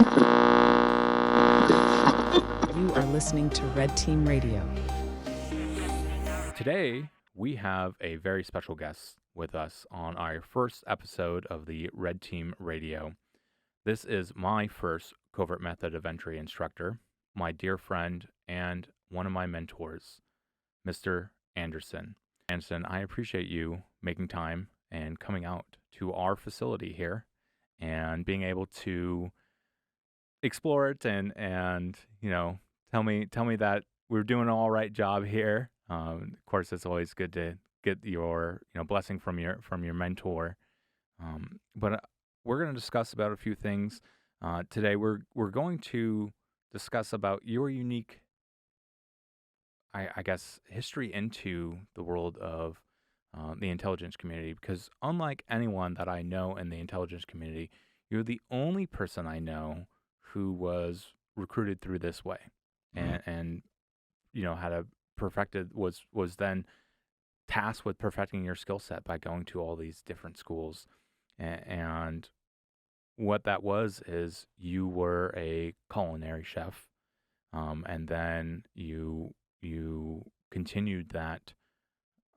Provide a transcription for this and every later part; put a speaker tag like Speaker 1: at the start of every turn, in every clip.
Speaker 1: You are listening to Red Team Radio.
Speaker 2: Today, we have a very special guest with us on our first episode of the Red Team Radio. This is my first covert method of entry instructor, my dear friend, and one of my mentors, Mr. Anderson. Anderson, I appreciate you making time and coming out to our facility here and being able to explore it and tell me that we're doing an all right job here. Of course, it's always good to get your blessing from your mentor. But we're going to discuss about a few things today. We're going to discuss about your unique, I guess, history into the world of the intelligence community. Because unlike anyone that I know in the intelligence community, you're the only person I know who was recruited through this way, and had a perfected was then tasked with perfecting your skill set by going to all these different schools, and what that was is you were a culinary chef, and then you continued that.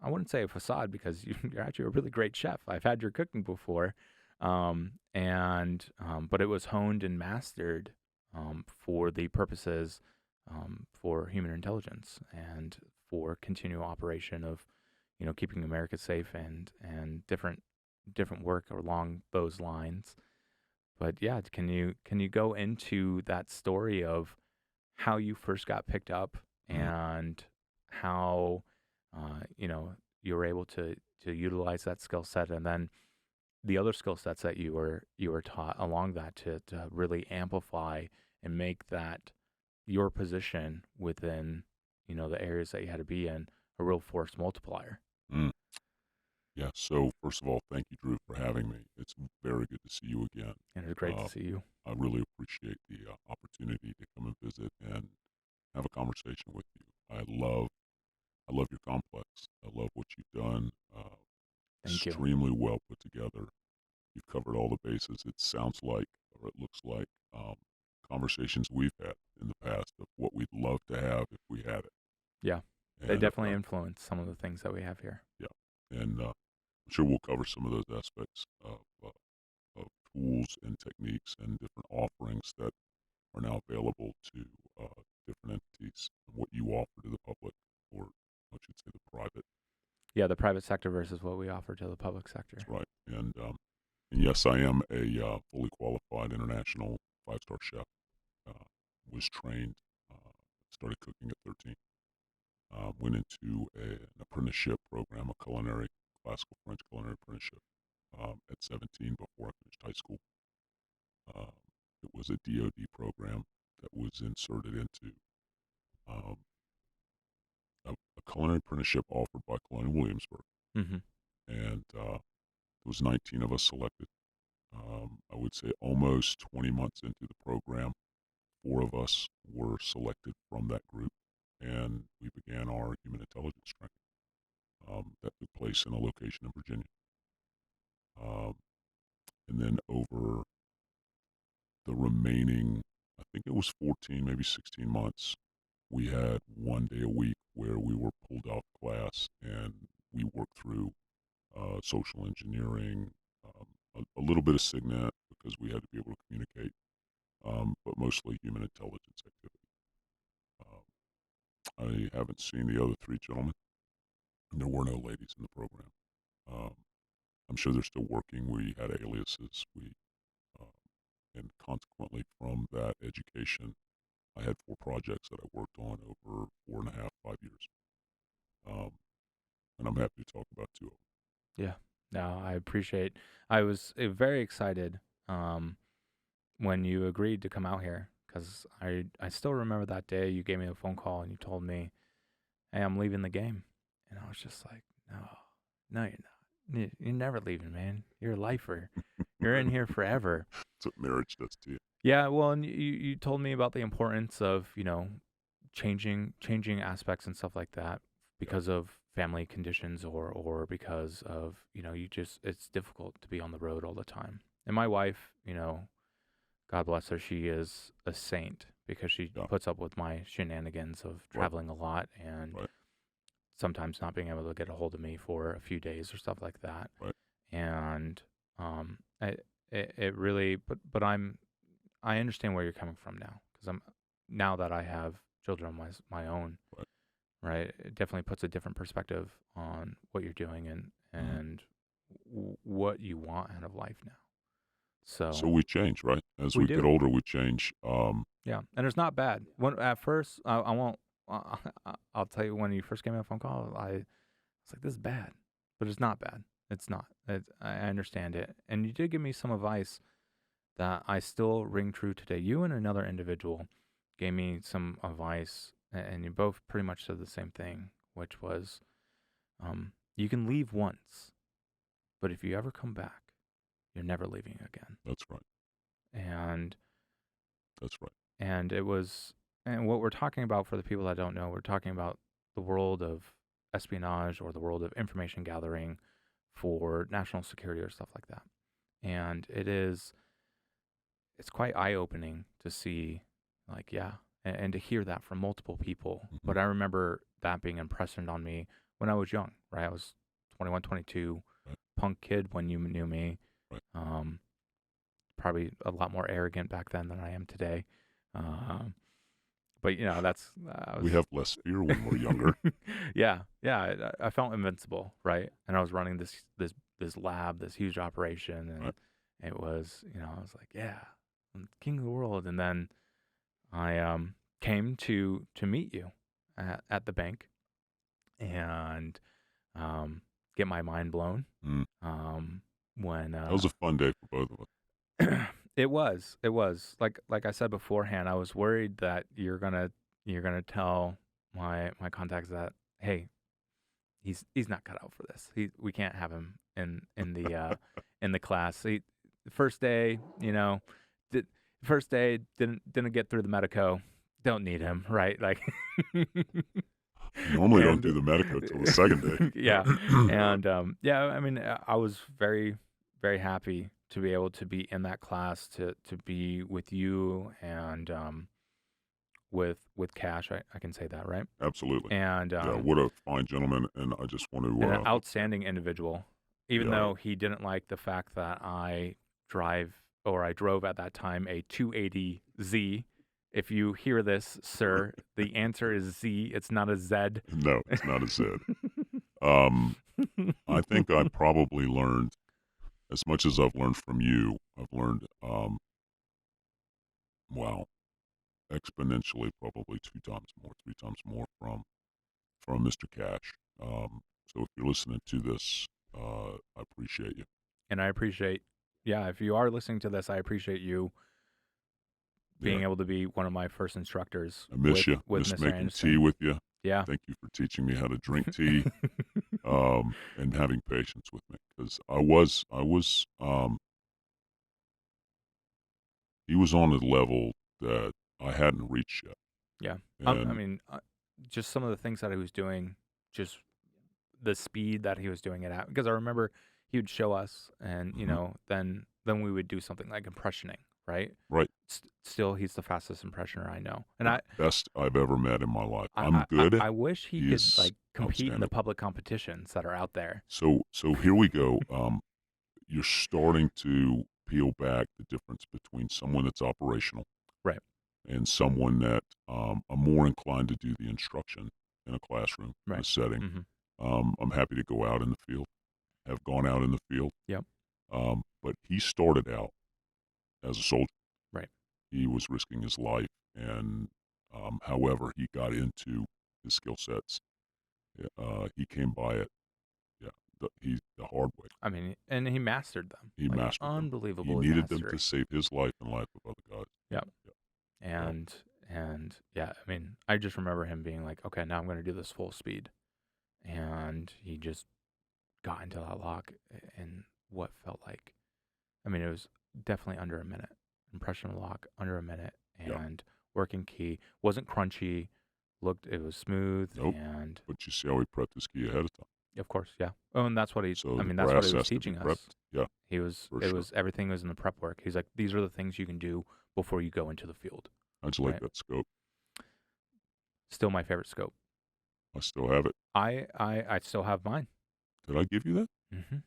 Speaker 2: I wouldn't say a facade because you're actually a really great chef. I've had your cooking before, but it was honed and mastered for the purposes for human intelligence and for continual operation of keeping America safe and different work along those lines. But yeah, can you go into that story of how you first got picked up and how you were able to utilize that skill set, and then the other skill sets that you were taught along that to really amplify and make that your position within the areas that you had to be in a real force multiplier.
Speaker 3: Yeah, so first of all, thank you, Drew, for having me. It's very good to see you again.
Speaker 2: And it's great to see you.
Speaker 3: I really appreciate the opportunity to come and visit and have a conversation with you. I love your complex. I love what you've done.
Speaker 2: Thank you.
Speaker 3: Extremely well put together. You've covered all the bases. It sounds like, or it looks like, conversations we've had in the past of what we'd love to have if we had it.
Speaker 2: Yeah, they definitely influence some of the things that we have here.
Speaker 3: Yeah, and I'm sure we'll cover some of those aspects of tools and techniques and different offerings that are now available to different entities and what you offer to the public, or I should say the private.
Speaker 2: Yeah, the private sector versus what we offer to the public sector.
Speaker 3: That's right. And yes, I am a fully qualified international 5-star chef. Was trained, started cooking at 13. Went into an apprenticeship program, a classical French culinary apprenticeship at 17 before I finished high school. It was a DoD program that was inserted into a culinary apprenticeship offered by Colonial Williamsburg. And there was 19 of us selected. I would say almost 20 months into the program, 4 of us were selected from that group, and we began our human intelligence training. That took place in a location in Virginia. And then over the remaining, I think it was 14, maybe 16 months, we had 1 day a week where we were pulled off class and we worked through social engineering, a little bit of SIGNET because we had to be able to communicate, but mostly human intelligence activity. I haven't seen the other 3 gentlemen. There were no ladies in the program. I'm sure they're still working. We had aliases. And consequently from that education, I had 4 projects that I worked on over 4.5, 5 years. And I'm happy to talk about 2 of them.
Speaker 2: Yeah, no, I appreciate. I was very excited when you agreed to come out here, because I still remember that day you gave me a phone call and you told me, "Hey, I'm leaving the game," and I was just like, "No, you're not. You're never leaving, man. You're a lifer. You're in here forever."
Speaker 3: That's what marriage does to you.
Speaker 2: Yeah, well, and you told me about the importance of changing aspects and stuff like that because of family conditions or because of it's difficult to be on the road all the time. And my wife, God bless her, she is a saint because she
Speaker 3: Yeah.
Speaker 2: puts up with my shenanigans of traveling a lot and
Speaker 3: Right.
Speaker 2: sometimes not being able to get a hold of me for a few days or stuff like that.
Speaker 3: Right.
Speaker 2: And it really, but I understand where you're coming from now because now that I have children of my own,
Speaker 3: Right.
Speaker 2: right? It definitely puts a different perspective on what you're doing and what you want out of life now.
Speaker 3: So we change, right? As we get
Speaker 2: do.
Speaker 3: older, we change.
Speaker 2: Yeah, and it's not bad. When at first, I won't. I'll tell you when you first gave me a phone call, I was like, "This is bad," but it's not bad. It's not. I understand it, and you did give me some advice that I still ring true today. You and another individual gave me some advice, and you both pretty much said the same thing, which was, you can leave once, but if you ever come back, you're never leaving again.
Speaker 3: That's right.
Speaker 2: And
Speaker 3: That's right.
Speaker 2: and it was, and what we're talking about for the people that don't know, we're talking about the world of espionage or the world of information gathering for national security or stuff like that. And it's quite eye-opening to see, like, yeah, and to hear that from multiple people.
Speaker 3: Mhm.
Speaker 2: But I remember that being impressed on me when I was young, right? I was 21, 22,
Speaker 3: Right.
Speaker 2: punk kid when you knew me.
Speaker 3: Right.
Speaker 2: Probably a lot more arrogant back then than I am today. But that's
Speaker 3: We have less fear when we're younger.
Speaker 2: yeah. I felt invincible, right? And I was running this lab, this huge operation, and
Speaker 3: Right.
Speaker 2: it was, I was like, yeah, I'm king of the world. And then I came to meet you at the bank and get my mind blown.
Speaker 3: Mm.
Speaker 2: When
Speaker 3: That was a fun day for both of us.
Speaker 2: It was like I said beforehand, I was worried that you're gonna tell my contacts that, hey, he's not cut out for this. We can't have him in the in the class. First day, first day didn't get through the medico. Don't need him, right? Like
Speaker 3: Normally don't do the medico till the second day.
Speaker 2: Yeah. And I mean, I was very, very happy to be able to be in that class, to be with you and with Cash. I can say that, right?
Speaker 3: Absolutely.
Speaker 2: And
Speaker 3: Yeah, what a fine gentleman, and I just want
Speaker 2: and an
Speaker 3: to.
Speaker 2: outstanding individual, even
Speaker 3: Yeah.
Speaker 2: though he didn't like the fact that I drove at that time a 280Z. If you hear this, sir, the answer is Z. It's not a Z.
Speaker 3: No, it's not a Z. I think I probably learned as much as I've learned from you. I've learned, wow, exponentially, probably 2 times more, 3 times more from Mr. Cash. So if you're listening to this, I appreciate you.
Speaker 2: And I appreciate, if you are listening to this, I appreciate you being able to be one of my first instructors.
Speaker 3: I miss you.
Speaker 2: With
Speaker 3: Miss
Speaker 2: Mr.
Speaker 3: making
Speaker 2: Anderson.
Speaker 3: tea with you.
Speaker 2: Yeah.
Speaker 3: Thank you for teaching me how to drink tea, and having patience with me, because he was on a level that I hadn't reached yet.
Speaker 2: Yeah. I
Speaker 3: And
Speaker 2: mean, just some of the things that he was doing, just the speed that he was doing it at. Because I remember he would show us, and then we would do something like impressioning, right?
Speaker 3: right,
Speaker 2: Still, he's the fastest impressioner I know, and
Speaker 3: best I've ever met in my life. I'm good.
Speaker 2: I wish he
Speaker 3: He's
Speaker 2: could like compete in the
Speaker 3: outstanding.
Speaker 2: public competitions that are out there.
Speaker 3: So here we go. You're starting to peel back the difference between someone that's operational,
Speaker 2: right,
Speaker 3: and someone that are more inclined to do the instruction in a classroom, in a
Speaker 2: right,
Speaker 3: setting.
Speaker 2: mm-hmm.
Speaker 3: I'm happy to go out in the field, have gone out in the field.
Speaker 2: Yep.
Speaker 3: But he started out as a soldier.
Speaker 2: Right.
Speaker 3: He was risking his life, and however he got into his skill sets, he came by it. Yeah, the hard way.
Speaker 2: I mean, and he mastered them.
Speaker 3: He mastered them.
Speaker 2: Unbelievable.
Speaker 3: He needed
Speaker 2: mastery.
Speaker 3: them to save his life and life of other guys.
Speaker 2: Yep.
Speaker 3: Yeah.
Speaker 2: And I mean, I just remember him being like, okay, now I'm going to do this full speed. And he just got into that lock in what felt like, I mean, it was definitely under a minute. Impression lock, under a minute. And working key. Wasn't crunchy. It was smooth.
Speaker 3: Nope.
Speaker 2: And
Speaker 3: But you see how he prepped his key ahead of time.
Speaker 2: of course, yeah. Oh, and that's what he.
Speaker 3: So
Speaker 2: I
Speaker 3: the
Speaker 2: mean, that's what
Speaker 3: brass
Speaker 2: he was
Speaker 3: has to be
Speaker 2: teaching us.
Speaker 3: prepped. Yeah.
Speaker 2: He was.
Speaker 3: For
Speaker 2: It
Speaker 3: sure.
Speaker 2: was everything was in the prep work. He's like, these are the things you can do before you go into the field.
Speaker 3: How'd you like
Speaker 2: Right.
Speaker 3: that scope?
Speaker 2: Still my favorite scope.
Speaker 3: I still have it.
Speaker 2: I still have mine.
Speaker 3: Did I give you that?
Speaker 2: Hmm.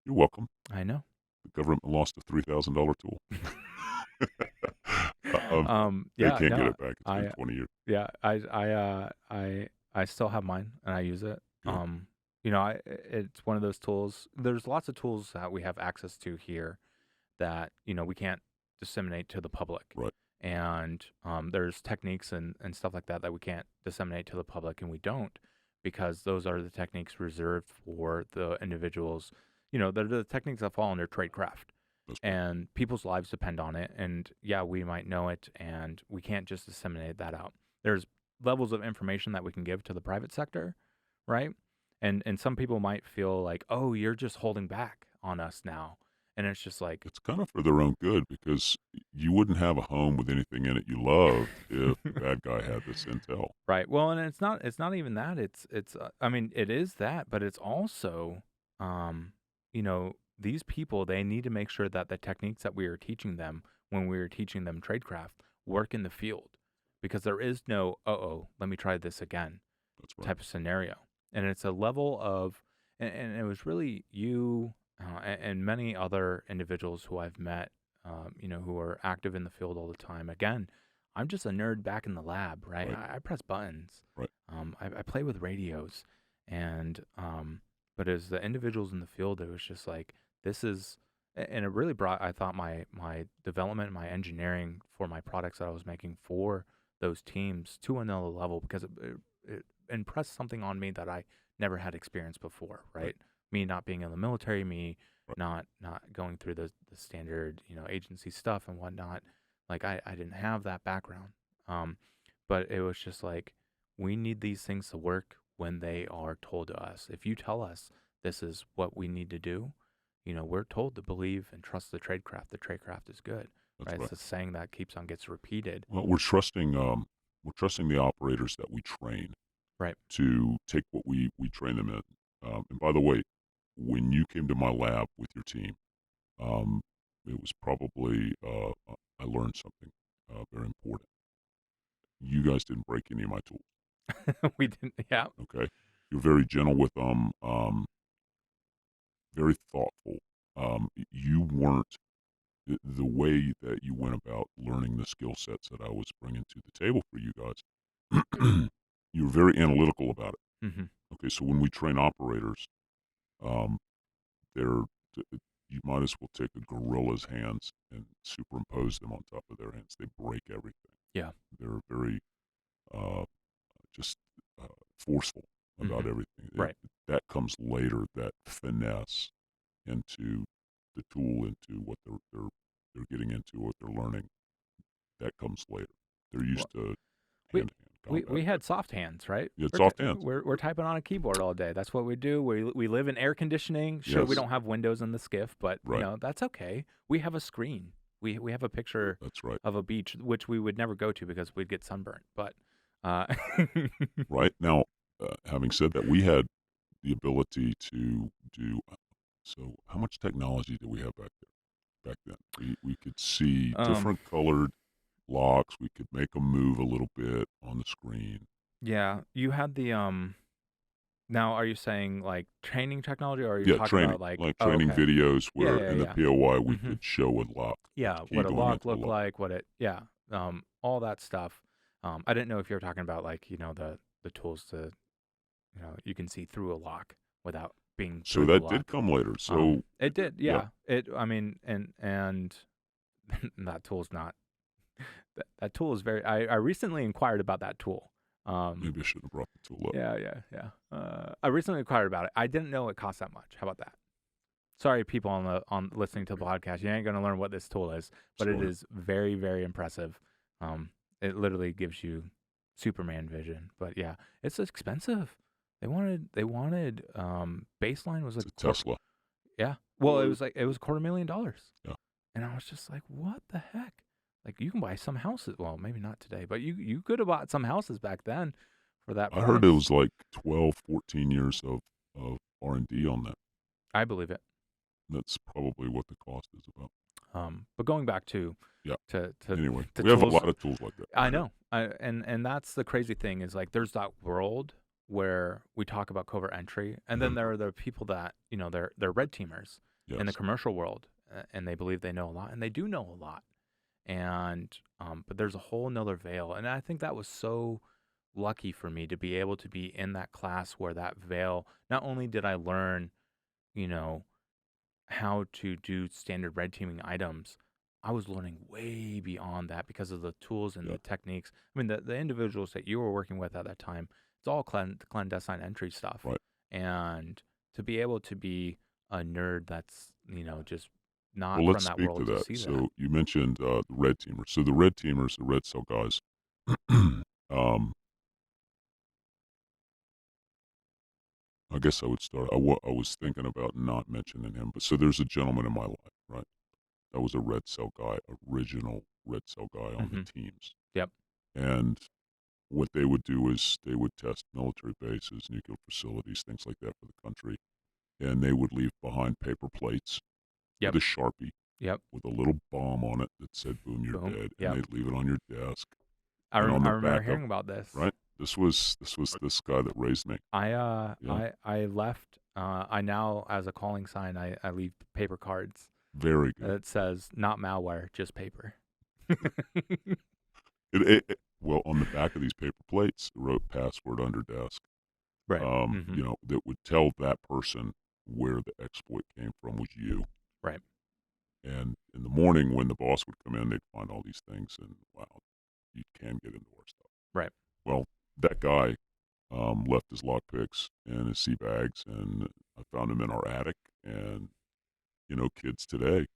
Speaker 3: You're welcome.
Speaker 2: I know.
Speaker 3: The government lost a $3,000 tool. They
Speaker 2: Yeah,
Speaker 3: can't get
Speaker 2: no,
Speaker 3: it back. It's been 20 years.
Speaker 2: yeah, I still have mine and I use it.
Speaker 3: Good.
Speaker 2: It's one of those tools. There's lots of tools that we have access to here that, we can't disseminate to the public.
Speaker 3: Right.
Speaker 2: And there's techniques and stuff like that we can't disseminate to the public, and we don't, because those are the techniques reserved for the individuals. They're the techniques that fall under tradecraft.
Speaker 3: That's right.
Speaker 2: And people's lives depend on it. And yeah, we might know it, and we can't just disseminate that out. There's levels of information that we can give to the private sector, right? And some people might feel like, oh, you're just holding back on us now. And it's just like,
Speaker 3: It's kind of for their own good, because you wouldn't have a home with anything in it you loved if the bad guy had this intel.
Speaker 2: right. Well, and it's not even that. I mean, it is that, but it's also, these people, they need to make sure that the techniques that we are teaching them when we are teaching them tradecraft work in the field, because there is no, let me try this again
Speaker 3: That's right.
Speaker 2: type of scenario. And it's a level of, and it was really you and many other individuals who I've met, who are active in the field all the time. Again, I'm just a nerd back in the lab, right?
Speaker 3: Right.
Speaker 2: I press buttons.
Speaker 3: Right.
Speaker 2: I play with radios, and but as the individuals in the field, it was just like, this is, and it really brought, I thought, my development, my engineering for my products that I was making for those teams to another level, because it impressed something on me that I never had experienced before, right? Me not being in the military, me
Speaker 3: Right.
Speaker 2: not going through the standard, agency stuff and whatnot. Like, I didn't have that background. But it was just like, we need these things to work when they are told to us. If you tell us this is what we need to do, we're told to believe and trust the tradecraft. The tradecraft is good,
Speaker 3: That's
Speaker 2: right?
Speaker 3: right.
Speaker 2: It's a saying that gets repeated.
Speaker 3: Well, we're trusting the operators that we train,
Speaker 2: Right.
Speaker 3: to take what we train them in. And by the way, when you came to my lab with your team, it was probably I learned something very important. You guys didn't break any of my tools.
Speaker 2: We didn't, yeah.
Speaker 3: Okay, you're very gentle with them, very thoughtful. You weren't the way that you went about learning the skill sets that I was bringing to the table for you guys. You were very analytical about it.
Speaker 2: Mm-hmm.
Speaker 3: Okay, so when we train operators, um, they're you might as well take a gorilla's hands and superimpose them on top of their hands. They break everything.
Speaker 2: Yeah.
Speaker 3: They're very just forceful about
Speaker 2: Mhm.
Speaker 3: everything.
Speaker 2: Right.
Speaker 3: That comes later. That finesse into the tool, into what they're getting into, what they're learning. That comes later. They're used to
Speaker 2: we-
Speaker 3: hand-to-hand
Speaker 2: We
Speaker 3: combat.
Speaker 2: had soft hands, right?
Speaker 3: You had
Speaker 2: We're
Speaker 3: soft
Speaker 2: ty-
Speaker 3: hands.
Speaker 2: We're typing on a keyboard all day. That's what we do. We live in air conditioning. Sure, we
Speaker 3: Yes.
Speaker 2: don't have windows in the skiff, but
Speaker 3: Right.
Speaker 2: that's okay. We have a screen. We have a picture
Speaker 3: That's right.
Speaker 2: of a beach, which we would never go to because we'd get sunburned. But
Speaker 3: Right. Now, having said that, we had the ability to do. So, how much technology did we have back then? We could see different colored locks. We could make them move a little bit on the screen.
Speaker 2: yeah, you had the Now, are you saying like training technology, or are you
Speaker 3: Yeah,
Speaker 2: talking
Speaker 3: training,
Speaker 2: about like
Speaker 3: training
Speaker 2: okay.
Speaker 3: videos where
Speaker 2: yeah,
Speaker 3: in the
Speaker 2: yeah.
Speaker 3: POI we
Speaker 2: Mhm.
Speaker 3: could show a lock.
Speaker 2: Yeah,
Speaker 3: the key
Speaker 2: what a
Speaker 3: going
Speaker 2: lock
Speaker 3: into the
Speaker 2: looked
Speaker 3: lock.
Speaker 2: like, all that stuff. I didn't know if you were talking about like, the tools to, you can see through a lock without being
Speaker 3: So
Speaker 2: through the
Speaker 3: that
Speaker 2: lock.
Speaker 3: did come later. So
Speaker 2: It did,
Speaker 3: yeah.
Speaker 2: yeah. I mean, and that tool's not, that tool is very, I recently inquired about that tool.
Speaker 3: Maybe I should have brought the tool up.
Speaker 2: Yeah. I recently inquired about it. I didn't know it cost that much. How about that? Sorry, people on listening to the podcast. You ain't gonna learn what this tool is, but it
Speaker 3: Sorry.
Speaker 2: is very, very impressive. It literally gives you Superman vision. But yeah, it's expensive. They wanted baseline was
Speaker 3: It's
Speaker 2: like
Speaker 3: a Tesla.
Speaker 2: yeah. Well, it was $250,000.
Speaker 3: Yeah.
Speaker 2: And I was just like, what the heck? Like, you can buy some houses. Well, maybe not today, but you could have bought some houses back then for that
Speaker 3: I
Speaker 2: price.
Speaker 3: heard it was like 12, 14 years of R&D on that.
Speaker 2: I believe it.
Speaker 3: That's probably what the cost is about.
Speaker 2: But going back to
Speaker 3: Yeah.
Speaker 2: to
Speaker 3: Anyway,
Speaker 2: to
Speaker 3: we have a
Speaker 2: tools,
Speaker 3: lot of tools like that.
Speaker 2: I know, and that's the crazy thing is like there's that world where we talk about covert entry, and then there are the people that they're red teamers in the
Speaker 3: Yes.
Speaker 2: commercial world, and they believe they know a lot, and they do know a lot, and but there's a whole nother veil, and I think that was so lucky for me to be able to be in that class where that veil. Not only did I learn, you know, how to do standard red teaming items, I was learning way beyond that because of the tools and
Speaker 3: Yeah.
Speaker 2: the techniques. I mean, the individuals that you were working with at that time, it's all clandestine entry stuff.
Speaker 3: Right.
Speaker 2: And to be able to be a nerd that's, just not
Speaker 3: Well,
Speaker 2: from
Speaker 3: let's
Speaker 2: that
Speaker 3: speak to
Speaker 2: world to
Speaker 3: that.
Speaker 2: see that.
Speaker 3: So you mentioned the red teamers. So the red teamers, the red cell guys. I guess I would start. I was thinking about not mentioning him, but so there's a gentleman in my life, right? That was a red cell guy, original red cell guy on the
Speaker 2: Hmm.
Speaker 3: teams.
Speaker 2: Yep.
Speaker 3: And what they would do is they would test military bases, nuclear facilities, things like that for the country. And they would leave behind paper plates with
Speaker 2: Yep.
Speaker 3: a Sharpie
Speaker 2: Yep.
Speaker 3: with a little bomb on it that said, boom, you're
Speaker 2: Boom.
Speaker 3: dead. And
Speaker 2: Yep.
Speaker 3: they'd leave it on your desk.
Speaker 2: I,
Speaker 3: And
Speaker 2: rem-
Speaker 3: on
Speaker 2: I
Speaker 3: the
Speaker 2: remember
Speaker 3: back of,
Speaker 2: hearing about this.
Speaker 3: right? This was this guy that raised me. Yeah.
Speaker 2: I left. I now, as a calling sign, I leave paper cards.
Speaker 3: Very good.
Speaker 2: It says not malware, just paper.
Speaker 3: Well, on the back of these paper plates, it wrote password under desk.
Speaker 2: Right. Hmm.
Speaker 3: That would tell that person where the exploit came from was you.
Speaker 2: Right.
Speaker 3: And in the morning when the boss would come in, they'd find all these things and wow, you can get into our stuff.
Speaker 2: Right.
Speaker 3: Well, that guy left his lockpicks and his sea bags, and I found him in our attic. And kids today,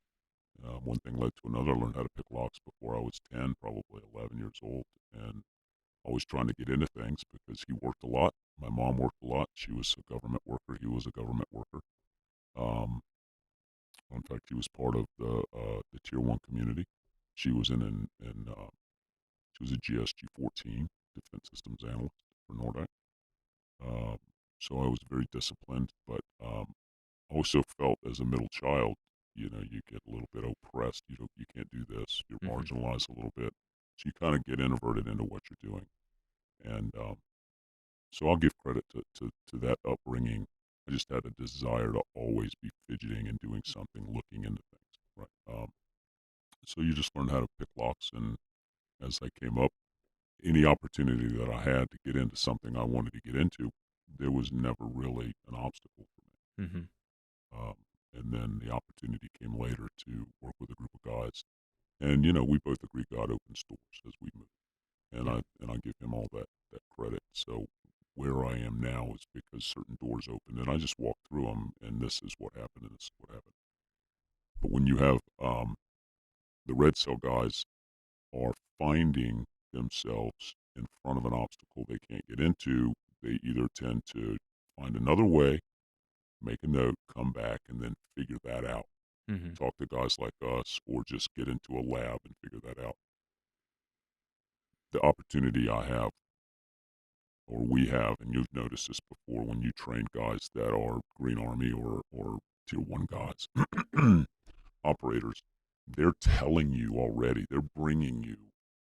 Speaker 3: one thing led to another. I learned how to pick locks before I was 10, probably 11 years old, and always trying to get into things because he worked a lot. My mom worked a lot. She was a government worker. He was a government worker. Um, in fact, he was part of the Tier 1 community. She was she was a GSG 14 Defense Systems Analyst for Nordic. Um, so I was very disciplined, but also felt as a middle child, you get a little bit oppressed. You can't do this. You're
Speaker 2: Hmm.
Speaker 3: marginalized a little bit. So you kind of get introverted into what you're doing. And so I'll give credit to that upbringing. I just had a desire to always be fidgeting and doing something, looking into things. Right. So you just learn how to pick locks. And as I came up, any opportunity that I had to get into something I wanted to get into, there was never really an obstacle for me.
Speaker 2: Hmm.
Speaker 3: Um, and then the opportunity came later to work with a group of guys. And, we both agree God opens doors as we move. And
Speaker 2: Yeah.
Speaker 3: I give him all that credit. So where I am now is because certain doors opened and I just walked through them and this is what happened and this is what happened. But when you have the red cell guys are finding themselves in front of an obstacle they can't get into, they either tend to find another way, make a note, come back, and then figure that out.
Speaker 2: Hmm.
Speaker 3: Talk to guys like us, or just get into a lab and figure that out. The opportunity I have, or we have, and you've noticed this before when you train guys that are Green Army or Tier 1 guys, operators, they're telling you already, they're bringing you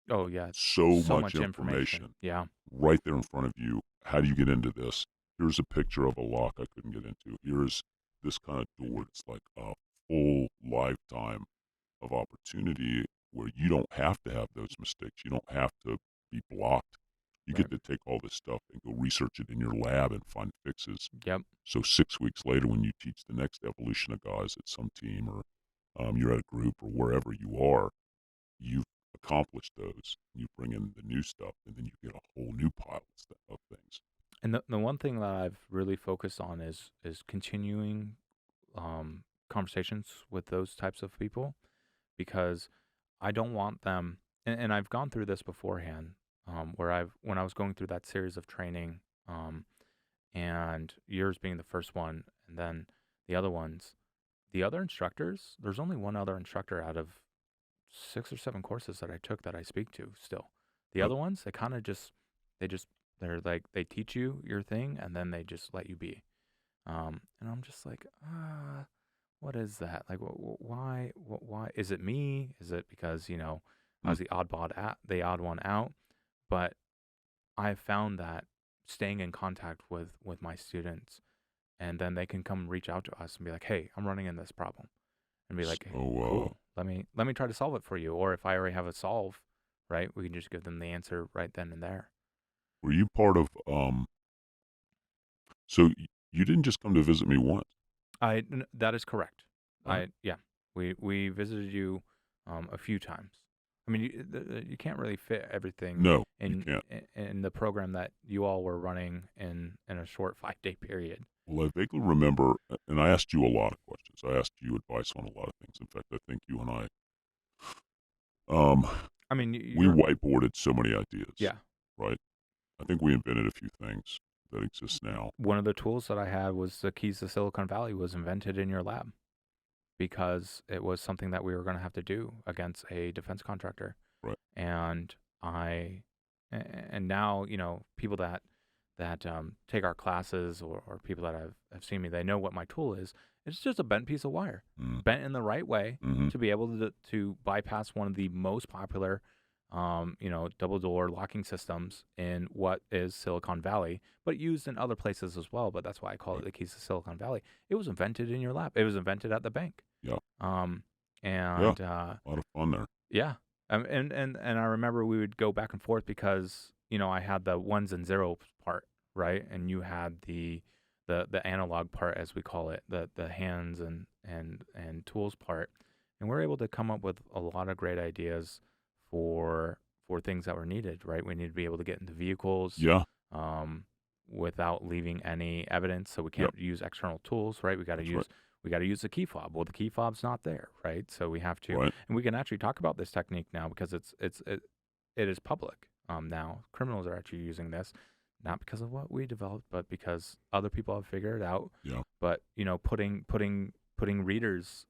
Speaker 2: Oh yeah.
Speaker 3: so
Speaker 2: So
Speaker 3: much
Speaker 2: much information.
Speaker 3: information
Speaker 2: Yeah.
Speaker 3: right there in front of you. How do you get into this? Here's a picture of a lock I couldn't get into. Here's this kind of door. It's like a full lifetime of opportunity where you don't have to have those mistakes. You don't have to be blocked. You
Speaker 2: Right.
Speaker 3: get to take all this stuff and go research it in your lab and find fixes.
Speaker 2: Yep.
Speaker 3: So 6 weeks later, when you teach the next evolution of guys at some team or you're at a group or wherever you are, you've accomplished those. You bring in the new stuff, and then you get a whole new pile of things.
Speaker 2: And the one thing that I've really focused on is continuing conversations with those types of people because I don't want them. And I've gone through this beforehand, where when I was going through that series of training, and yours being the first one, and then the other ones, the other instructors. There's only one other instructor out of 6 or 7 courses that I took that I speak to still. The
Speaker 3: Yep.
Speaker 2: other ones, they kind of they're like, they teach you your thing and then they just let you be. And I'm just like, what is that? Like, why? Why is it me? Is it because I was the odd one out? But I've found that staying in contact with my students, and then they can come reach out to us and be like, "Hey, I'm running in this problem," and be like, "Hey,
Speaker 3: So,
Speaker 2: cool. Let me try to solve it for you." Or if I already have a solve, right, we can just give them the answer right then and there.
Speaker 3: were you part of, so you didn't just come to visit me once,
Speaker 2: That is correct.
Speaker 3: right?
Speaker 2: Yeah, we visited you a few times. I mean, you can't really fit everything
Speaker 3: No, you
Speaker 2: in
Speaker 3: can't.
Speaker 2: in the program that you all were running in a short 5-day period.
Speaker 3: Well, I vaguely remember, and I asked you a lot of questions. I asked you advice on a lot of things. In fact, I think you and I, um,
Speaker 2: I mean,
Speaker 3: we
Speaker 2: you're
Speaker 3: whiteboarded so many ideas,
Speaker 2: yeah.
Speaker 3: right? I think we invented a few things that exist now.
Speaker 2: One of the tools that I had was the keys to Silicon Valley was invented in your lab because it was something that we were going to have to do against a defense contractor.
Speaker 3: Right.
Speaker 2: And and now, people that take our classes or people that have seen me, they know what my tool is. It's just a bent piece of wire,
Speaker 3: Mm.
Speaker 2: bent in the right way
Speaker 3: Mm-hmm.
Speaker 2: to be able to bypass one of the most popular, double door locking systems in what is Silicon Valley, but used in other places as well. But that's why I call it
Speaker 3: Right.
Speaker 2: the keys to Silicon Valley. It was invented in your lab. It was invented at the bank.
Speaker 3: Yeah.
Speaker 2: And
Speaker 3: A lot of fun there.
Speaker 2: yeah. And I remember we would go back and forth because, I had the ones and zeros part, right? And you had the analog part, as we call it, the hands and tools part. And we're able to come up with a lot of great ideas for things that were needed, right? We need to be able to get into vehicles
Speaker 3: Yeah.
Speaker 2: without leaving any evidence. So we
Speaker 3: Yep.
Speaker 2: can't use external tools, right?
Speaker 3: That's right.
Speaker 2: We got to use the key fob. Well, the key fob's not there, right? So we have to,
Speaker 3: Right.
Speaker 2: and we can actually talk about this technique now because it is public now. Criminals are actually using this, not because of what we developed, but because other people have figured it out.
Speaker 3: Yeah.
Speaker 2: But putting readers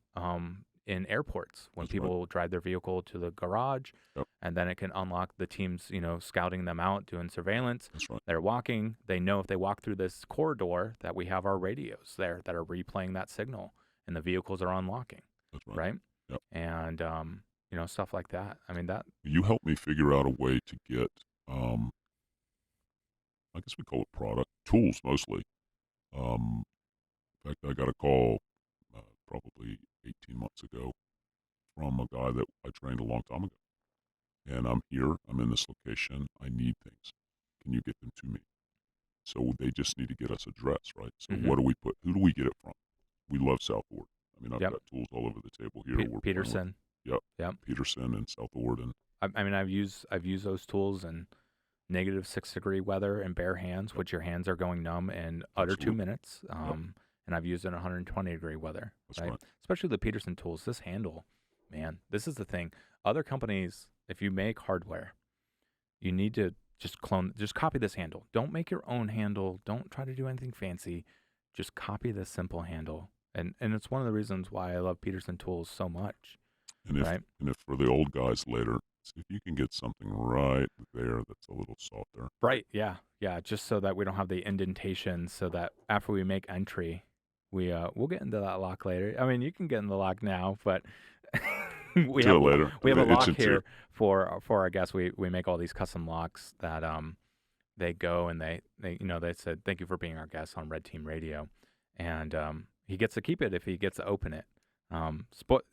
Speaker 2: in airports when
Speaker 3: That's right.
Speaker 2: people drive their vehicle to the garage,
Speaker 3: Yep.
Speaker 2: and then it can unlock the teams, scouting them out, doing surveillance.
Speaker 3: That's right.
Speaker 2: They're walking. They know if they walk through this corridor that we have our radios there that are replaying that signal, and the vehicles are unlocking,
Speaker 3: That's right.
Speaker 2: right?
Speaker 3: Yep.
Speaker 2: And stuff like that. I mean that.
Speaker 3: You helped me figure out a way to get, I guess we call it product tools mostly. In fact, I got a call probably 18 months ago from a guy that I trained a long time ago. And I'm here, I'm in this location, I need things. Can you get them to me? So they just need to get us address, right? So
Speaker 2: Mhm.
Speaker 3: what do we put, who do we get it from? We love South Ord. I mean, I've
Speaker 2: Yep.
Speaker 3: got tools all over the table here. We're playing with-
Speaker 2: Peterson.
Speaker 3: Yep.
Speaker 2: Yep.
Speaker 3: Peterson and South Ord. And
Speaker 2: I mean, I've used those tools in -6-degree weather and bare hands,
Speaker 3: Yep.
Speaker 2: which your hands are going numb in under 2
Speaker 3: Absolutely.
Speaker 2: minutes. And I've used it in 120-degree weather,
Speaker 3: That's
Speaker 2: right?
Speaker 3: right.
Speaker 2: Especially the Peterson tools. This handle, man, this is the thing. Other companies, if you make hardware, you need to just copy this handle. Don't make your own handle. Don't try to do anything fancy. Just copy this simple handle. And it's one of the reasons why I love Peterson tools so much.
Speaker 3: And if,
Speaker 2: right?
Speaker 3: and if for the old guys later, see if you can get something right there that's a little softer.
Speaker 2: Right. Yeah. Yeah. Just so that we don't have the indentation, so that after we make entry, we'll get into that lock later. I mean, you can get in the lock now, but we
Speaker 3: Do
Speaker 2: have
Speaker 3: it later.
Speaker 2: we have a
Speaker 3: It's
Speaker 2: lock
Speaker 3: into-
Speaker 2: here for our guests. We make all these custom locks that they go and they said thank you for being our guest on Red Team Radio, and he gets to keep it if he gets to open it.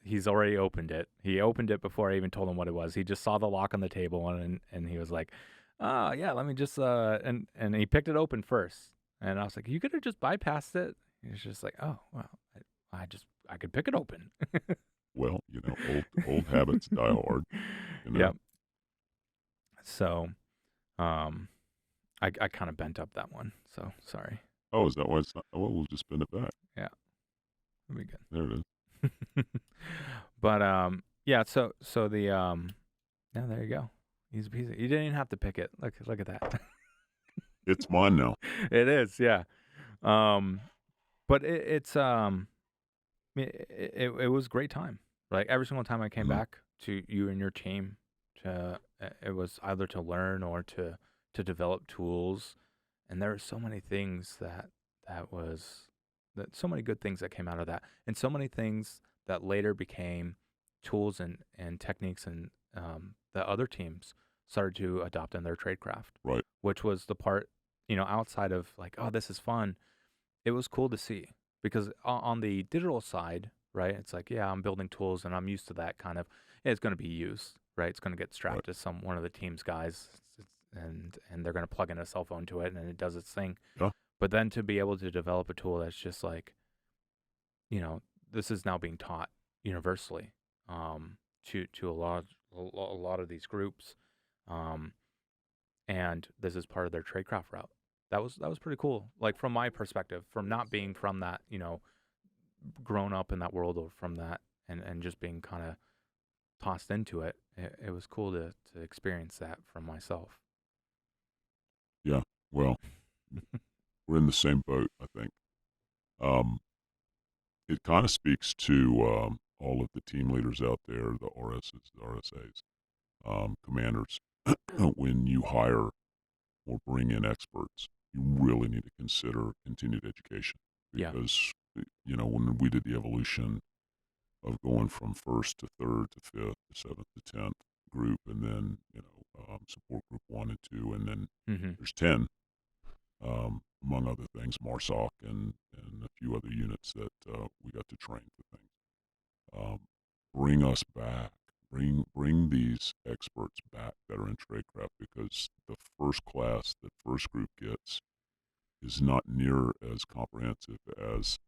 Speaker 2: He's already opened it. He opened it before I even told him what it was. He just saw the lock on the table and he was like, "Oh yeah, let me just and he picked it open first." And I was like, "You could have just bypassed it." He's just like, "Oh well, I could pick it open."
Speaker 3: Well, old habits die hard.
Speaker 2: Yep. So, I kind of bent up that one. So sorry.
Speaker 3: Oh, is that why it's not? Oh, well, we'll just spin it back.
Speaker 2: Yeah, it'll be good.
Speaker 3: There it is.
Speaker 2: But yeah. So the yeah, there you go. Easy peasy. You didn't even have to pick it. Look at that.
Speaker 3: It's mine now.
Speaker 2: It is, yeah. But it was a great time. Like every single time I came
Speaker 3: Mhm.
Speaker 2: back to you and your team, it was either to learn or to develop tools, and there were so many things that was so many good things that came out of that, and so many things that later became tools and techniques and that other teams started to adopt in their tradecraft,
Speaker 3: Right.
Speaker 2: which was the part, outside of like, oh, this is fun. It was cool to see because on the digital side, right, it's like, yeah, I'm building tools and I'm used to that kind of, it's going to be used, right? It's going to get strapped to one of the team's guys, and they're going to plug in a cell phone to it and it does its thing.
Speaker 3: Yeah.
Speaker 2: But then to be able to develop a tool that's just like, this is now being taught universally to a lot of these groups, and this is part of their tradecraft route. That was pretty cool. Like from my perspective, from not being from that, grown up in that world or from that, and just being kind of tossed into it, it was cool to experience that from myself.
Speaker 3: Yeah. Well, we're in the same boat, I think. It kind of speaks to all of the team leaders out there, the RSs, the RSAs, commanders. When you hire or bring in experts, you really need to consider continued education because, when we did the evolution of going from first to third to fifth to seventh to 10th group, and then, support group 1 and 2, and then there's 10, among other things, MARSOC and a few other units that we got to train for things. Bring us back. Bring these experts back that are in tradecraft, because the first class that first group gets is not near as comprehensive as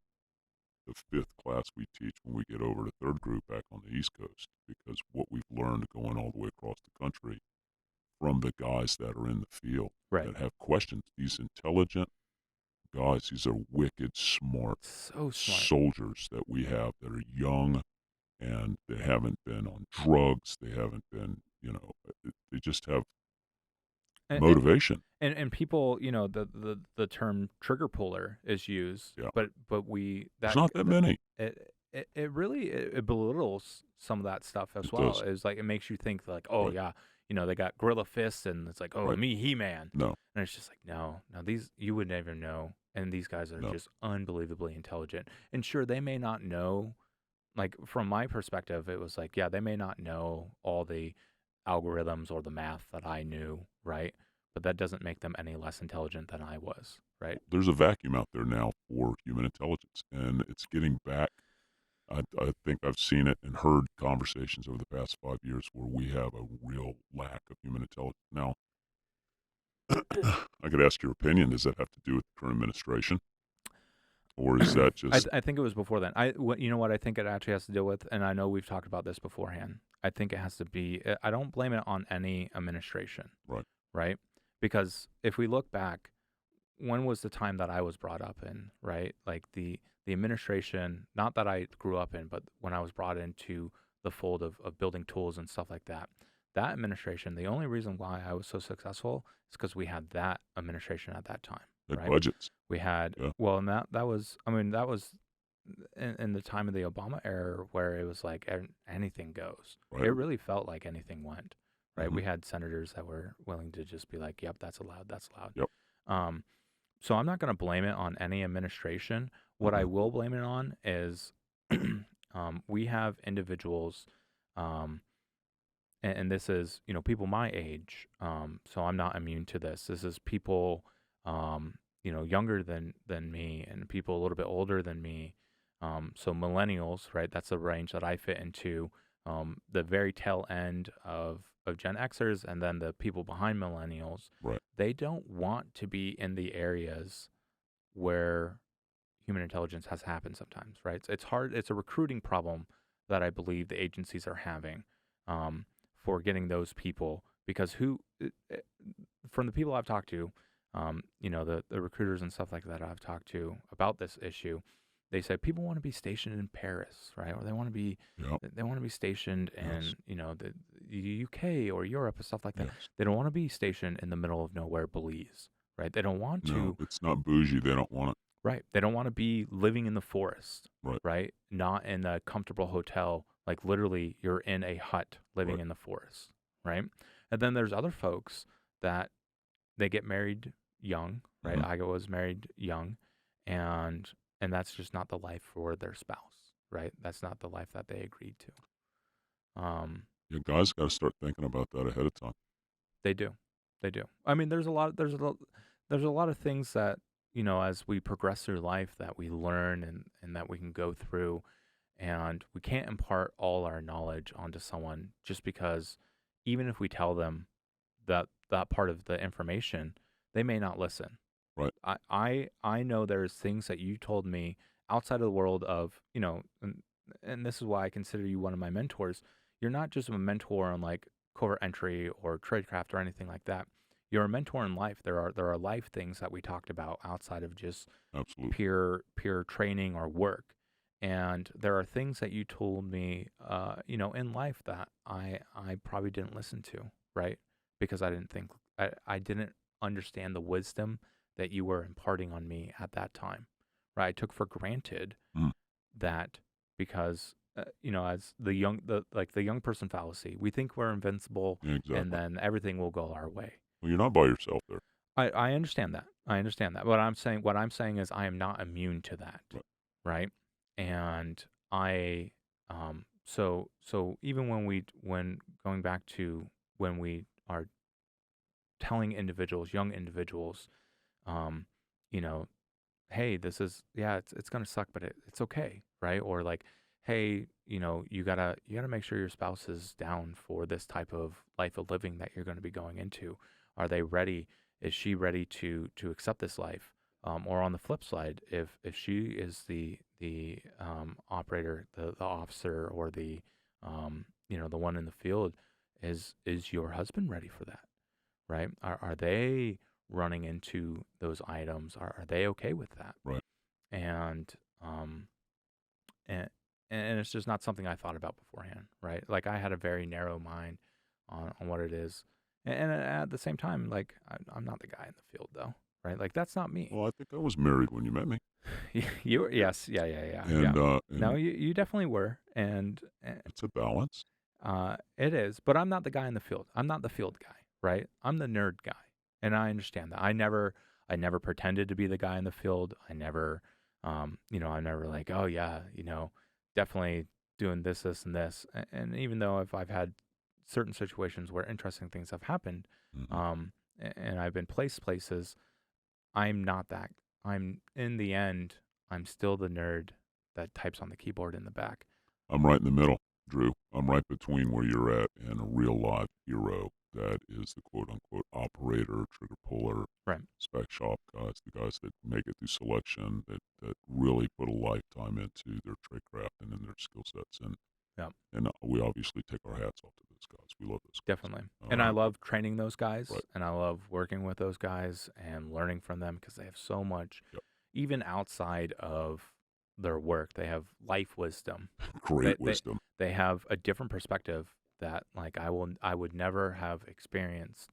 Speaker 3: the fifth class we teach when we get over to third group back on the East Coast, because what we've learned going all the way across the country from the guys that are in the field that have questions, these intelligent guys, these are wicked smart,
Speaker 2: so smart
Speaker 3: soldiers that we have that are young, and they haven't been on drugs. They haven't been, they just have motivation.
Speaker 2: And people, the term trigger puller is used, but
Speaker 3: there's not that many.
Speaker 2: It really belittles some of that stuff as well. It's like, it makes you think like, oh yeah, they got gorilla fists, and it's like, oh, me, He-Man.
Speaker 3: No.
Speaker 2: And it's just like, no, these, you would never know. And these guys are just unbelievably intelligent. And sure, they may not know, like from my perspective, it was like, yeah, they may not know all the algorithms or the math that I knew, right? But that doesn't make them any less intelligent than I was, right?
Speaker 3: There's a vacuum out there now for human intelligence, and it's getting back. I think I've seen it and heard conversations over the past 5 years where we have a real lack of human intelligence. Now, I could ask your opinion. Does that have to do with the current administration? Or is that just...
Speaker 2: I think it was before then. You know what I think it actually has to deal with, and I know we've talked about this beforehand. I think it has to be, I don't blame it on any administration. Right? Because if we look back, when was the time that I was brought up in, right? Like the administration, not that I grew up in, but when I was brought into the fold of building tools and stuff like that. That administration, the only reason why I was so successful is because we had that administration at that time. Right?
Speaker 3: Budgets.
Speaker 2: We had, well, and that was in the time of the Obama era, where it was like anything goes. Right. It really felt like anything went, right? We had senators that were willing to just be like, yep, that's allowed.
Speaker 3: Yep.
Speaker 2: So I'm not going to blame it on any administration. What I will blame it on is we have individuals, and this is, people my age, so I'm not immune to this. This is people younger than me, and people a little bit older than me. So millennials, right? That's the range that I fit into. The very tail end of Gen Xers, and then the people behind millennials.
Speaker 3: Right.
Speaker 2: They don't want to be in the areas where human intelligence has happened sometimes, right? It's hard. It's a recruiting problem that I believe the agencies are having for getting those people, because from the people I've talked to, the recruiters and stuff like that I've talked to about this issue, they say people want to be stationed in Paris, right? Or they want to be stationed in the UK or Europe and stuff like that. Yes. They don't want to be stationed in the middle of nowhere, Belize, right? They don't want to.
Speaker 3: No, it's not bougie. They don't want it.
Speaker 2: Right. They don't want to be living in the forest,
Speaker 3: right?
Speaker 2: Right. Not in a comfortable hotel. Like literally, you're in a hut living in the forest, right? And then there's other folks that they get married young, right? I was married young, and and that's just not the life for their spouse, right? That's not the life that they agreed to.
Speaker 3: Yeah, guys got to start thinking about that ahead of time.
Speaker 2: They do. They do. I mean, there's a lot of things that, as we progress through life that we learn and that we can go through, and we can't impart all our knowledge onto someone just because even if we tell them that part of the information, they may not listen.
Speaker 3: Right.
Speaker 2: I know there's things that you told me outside of the world of, and this is why I consider you one of my mentors. You're not just a mentor on like covert entry or tradecraft or anything like that. You're a mentor in life. There are life things that we talked about outside of just
Speaker 3: Absolutely.
Speaker 2: pure training or work. And there are things that you told me, in life that I probably didn't listen to, right? Because I didn't understand the wisdom that you were imparting on me at that time, right? I took for granted
Speaker 3: Mm.
Speaker 2: that because as the young person fallacy, we think we're invincible,
Speaker 3: Yeah, exactly.
Speaker 2: and then everything will go our way.
Speaker 3: Well, you're not by yourself there.
Speaker 2: I understand that. I understand that. What I'm saying is I am not immune to that, right? And so even when going back to when we are telling young individuals, um, you know, hey, this is, yeah, it's gonna suck, but it's okay, right? Or like, hey, you gotta make sure your spouse is down for this type of life of living that you're gonna be going into. Are they ready? Is she ready to accept this life? Or on the flip side, if she is the operator, the officer, or the one in the field, is your husband ready for that? Right? Are they running into those items? Are they okay with that?
Speaker 3: Right.
Speaker 2: And um and and it's just not something I thought about beforehand, right? Like I had a very narrow mind on what it is, and at the same time, like I'm not the guy in the field though, right? Like that's not me.
Speaker 3: Well, I think I was married when you met me.
Speaker 2: You were, yes, yeah.
Speaker 3: And,
Speaker 2: No,
Speaker 3: and
Speaker 2: you definitely were, and
Speaker 3: it's a balance.
Speaker 2: it is, but I'm not the guy in the field. I'm not the field guy, right? I'm the nerd guy, and I understand that. I never pretended to be the guy in the field. I'm never like, oh yeah, definitely doing this, and this. And even though if I've had certain situations where interesting things have happened,
Speaker 3: Mm-hmm.
Speaker 2: and I've been placed places, I'm not that. In the end, I'm still the nerd that types on the keyboard in the back.
Speaker 3: I'm right in the middle, Drew. I'm right between where you're at and a real live hero that is the quote unquote operator, trigger puller,
Speaker 2: Right.
Speaker 3: spec shop guys, the guys that make it through selection, that really put a lifetime into their trade craft and in their skill sets.
Speaker 2: Yeah.
Speaker 3: And we obviously take our hats off to those guys. We love those guys.
Speaker 2: Definitely. And I love training those guys, and I love working with those guys and learning from them because they have so much, even outside of their work, they have life wisdom.
Speaker 3: Great wisdom.
Speaker 2: They have a different perspective that like I would never have experienced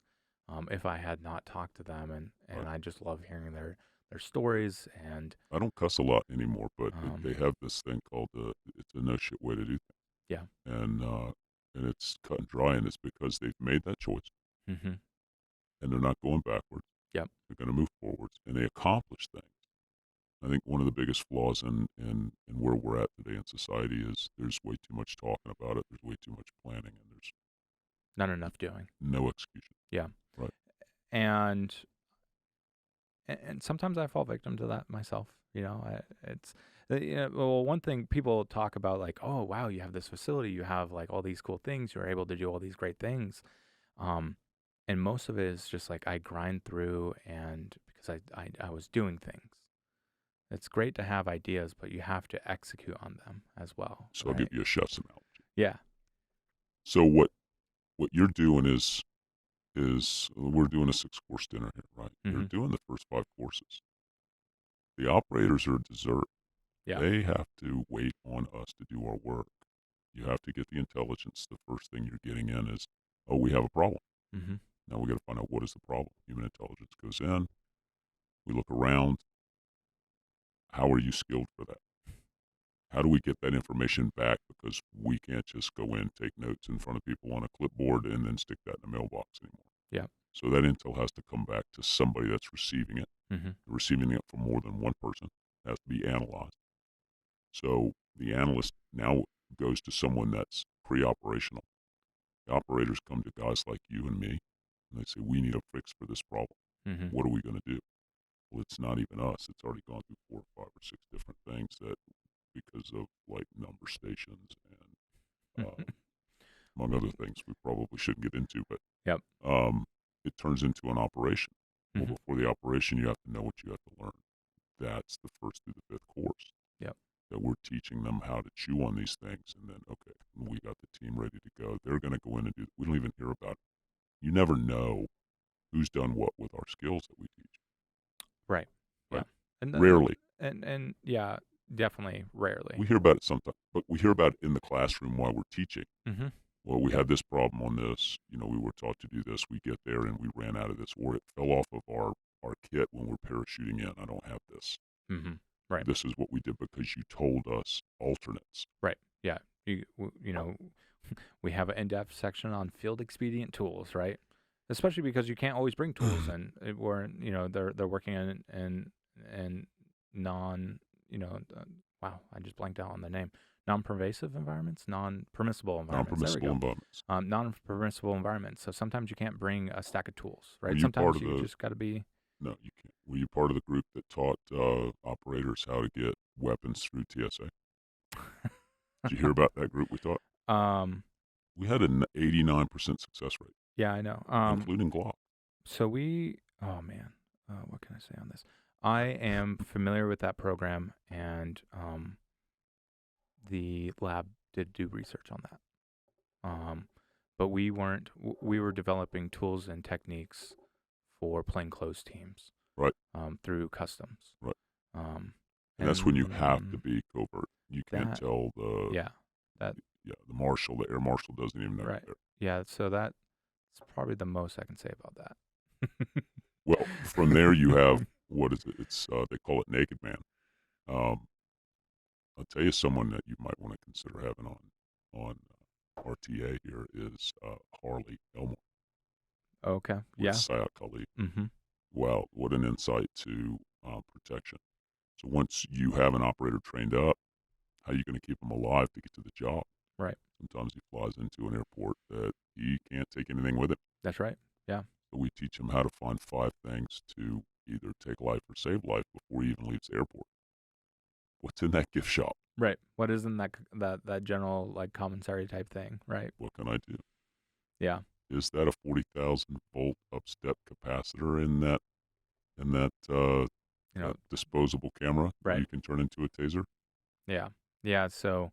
Speaker 2: if I had not talked to them, and I just love hearing their stories. And
Speaker 3: I don't cuss a lot anymore, but they have this thing called it's a no shit way to do things.
Speaker 2: Yeah.
Speaker 3: And it's cut and dry, and it's because they've made that choice,
Speaker 2: Mm-hmm.
Speaker 3: and they're not going backwards.
Speaker 2: Yep.
Speaker 3: They're going to move forwards, and they accomplish things. I think one of the biggest flaws in where we're at today in society is there's way too much talking about it. There's way too much planning, and there's
Speaker 2: Not enough doing.
Speaker 3: no execution.
Speaker 2: Yeah.
Speaker 3: Right.
Speaker 2: And sometimes I fall victim to that myself. Well, one thing people talk about, like, oh wow, you have this facility, you have like all these cool things, you're able to do all these great things, and most of it is just like I grind through, and because I was doing things. It's great to have ideas, but you have to execute on them as well.
Speaker 3: So I'll give you a chef's analogy.
Speaker 2: Yeah.
Speaker 3: So what you're doing is we're doing a 6-course dinner here, right?
Speaker 2: Mm-hmm.
Speaker 3: You're doing the first 5 courses. The operators are dessert.
Speaker 2: Yeah.
Speaker 3: They have to wait on us to do our work. You have to get the intelligence. The first thing you're getting in is, oh, we have a problem.
Speaker 2: Mm-hmm.
Speaker 3: Now we got to find out what is the problem. Human intelligence goes in. We look around. How are you skilled for that? How do we get that information back? Because we can't just go in, take notes in front of people on a clipboard, and then stick that in the mailbox anymore.
Speaker 2: Yeah.
Speaker 3: So that intel has to come back to somebody that's receiving it,
Speaker 2: Mm-hmm.
Speaker 3: receiving it from more than one person. has to be analyzed. So the analyst now goes to someone that's pre-operational. The operators come to guys like you and me, and they say, we need a fix for this problem.
Speaker 2: Mm-hmm.
Speaker 3: What are we going to do? Well, it's not even us. It's already gone through 4 or 5 or 6 different things that, because of like number stations and among other things we probably shouldn't get into, but
Speaker 2: Yep.
Speaker 3: it turns into an operation. Well,
Speaker 2: Mm-hmm.
Speaker 3: before the operation, you have to know what you have to learn. That's the first through the 5th course.
Speaker 2: Yep.
Speaker 3: That we're teaching them how to chew on these things, and then okay, when we got the team ready to go, they're going to go in and do. We don't even hear about it. You never know who's done what with our skills that we teach.
Speaker 2: Right. Yeah.
Speaker 3: Right?
Speaker 2: And
Speaker 3: Rarely.
Speaker 2: And yeah, definitely rarely.
Speaker 3: We hear about it sometimes, but we hear about it in the classroom while we're teaching.
Speaker 2: Mm-hmm.
Speaker 3: Well, we
Speaker 2: Yep.
Speaker 3: had this problem on this. We were taught to do this. We get there and we ran out of this, or it fell off of our kit when we're parachuting in. I don't have this.
Speaker 2: Mm-hmm. Right.
Speaker 3: This is what we did because you told us alternates.
Speaker 2: Right. Yeah. You know, we have an in-depth section on field expedient tools, right? Especially because you can't always bring tools in. Or they're working in non wow, I just blanked out on the name. Non-pervasive environments, non-permissible environments.
Speaker 3: Non-permissible environments.
Speaker 2: Non-permissible environments. So sometimes you can't bring a stack of tools, right?
Speaker 3: Were you
Speaker 2: Sometimes
Speaker 3: part of
Speaker 2: you
Speaker 3: the?
Speaker 2: just got to be.
Speaker 3: No, you can't. Were you part of the group that taught operators how to get weapons through TSA? Did you hear about that group we taught? We had an 89% success rate,
Speaker 2: Yeah, I know.
Speaker 3: including Glock.
Speaker 2: So oh man, what can I say on this? I am familiar with that program, and the lab did do research on that. But we weren't. We were developing tools and techniques for plainclothes teams,
Speaker 3: Right.
Speaker 2: Through customs.
Speaker 3: Right. And that's when you have to
Speaker 2: and
Speaker 3: be covert. You can't
Speaker 2: that-
Speaker 3: tell the
Speaker 2: Yeah, that
Speaker 3: the marshal, the air marshal doesn't even know
Speaker 2: right.
Speaker 3: you're
Speaker 2: Yeah, so that's probably the most I can say about that.
Speaker 3: there. Well, from there you have what is it? It's they call it Naked Man. I'll tell you someone that you might want to consider having on RTA here is Harley Elmore
Speaker 2: Okay.
Speaker 3: with
Speaker 2: Yeah.
Speaker 3: Sayat Khalid.
Speaker 2: Mm-hmm.
Speaker 3: Wow, what an insight to protection. So once you have an operator trained up, how are you going to keep him alive to get to the job?
Speaker 2: Right.
Speaker 3: Sometimes he flies into an airport that he can't take anything with him.
Speaker 2: That's right. Yeah.
Speaker 3: So we teach him how to find 5 things to either take life or save life before he even leaves the airport. What's in that gift shop?
Speaker 2: Right. What is in that general like commissary type thing? Right.
Speaker 3: What can I do?
Speaker 2: Yeah.
Speaker 3: Is that a 40,000 volt up-step capacitor in that that disposable camera that
Speaker 2: Right.
Speaker 3: you can turn into a taser?
Speaker 2: Yeah. Yeah. So,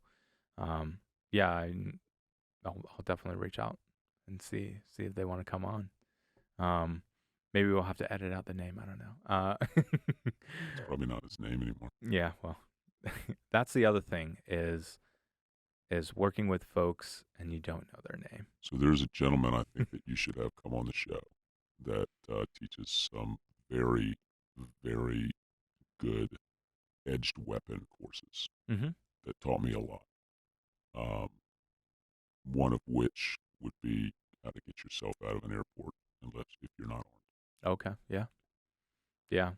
Speaker 2: yeah, I'll definitely reach out and see if they want to come on. Maybe we'll have to edit out the name. I don't know.
Speaker 3: It's probably not his name anymore.
Speaker 2: Yeah. Well, that's the other thing is working with folks and you don't know their name.
Speaker 3: So there's a gentleman I think that you should have come on the show that teaches some very, very good edged weapon courses
Speaker 2: Mm-hmm.
Speaker 3: that taught me a lot. One of which would be how to get yourself out of an airport if you're not armed.
Speaker 2: Okay. Yeah. Yeah.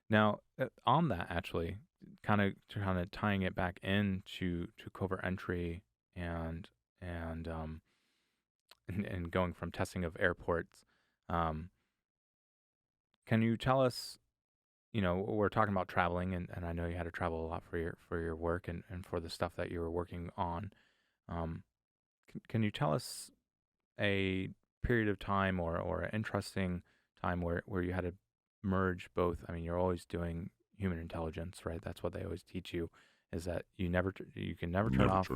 Speaker 2: Now, on that, actually, kind of tying it back into covert entry and going from testing of airports, can you tell us? We're talking about traveling, and I know you had to travel a lot for your work and for the stuff that you were working on. Can you tell us a period of time or an interesting time where you had to merge both? I mean, you're always doing human intelligence, right? That's what they always teach you, is that you can never turn off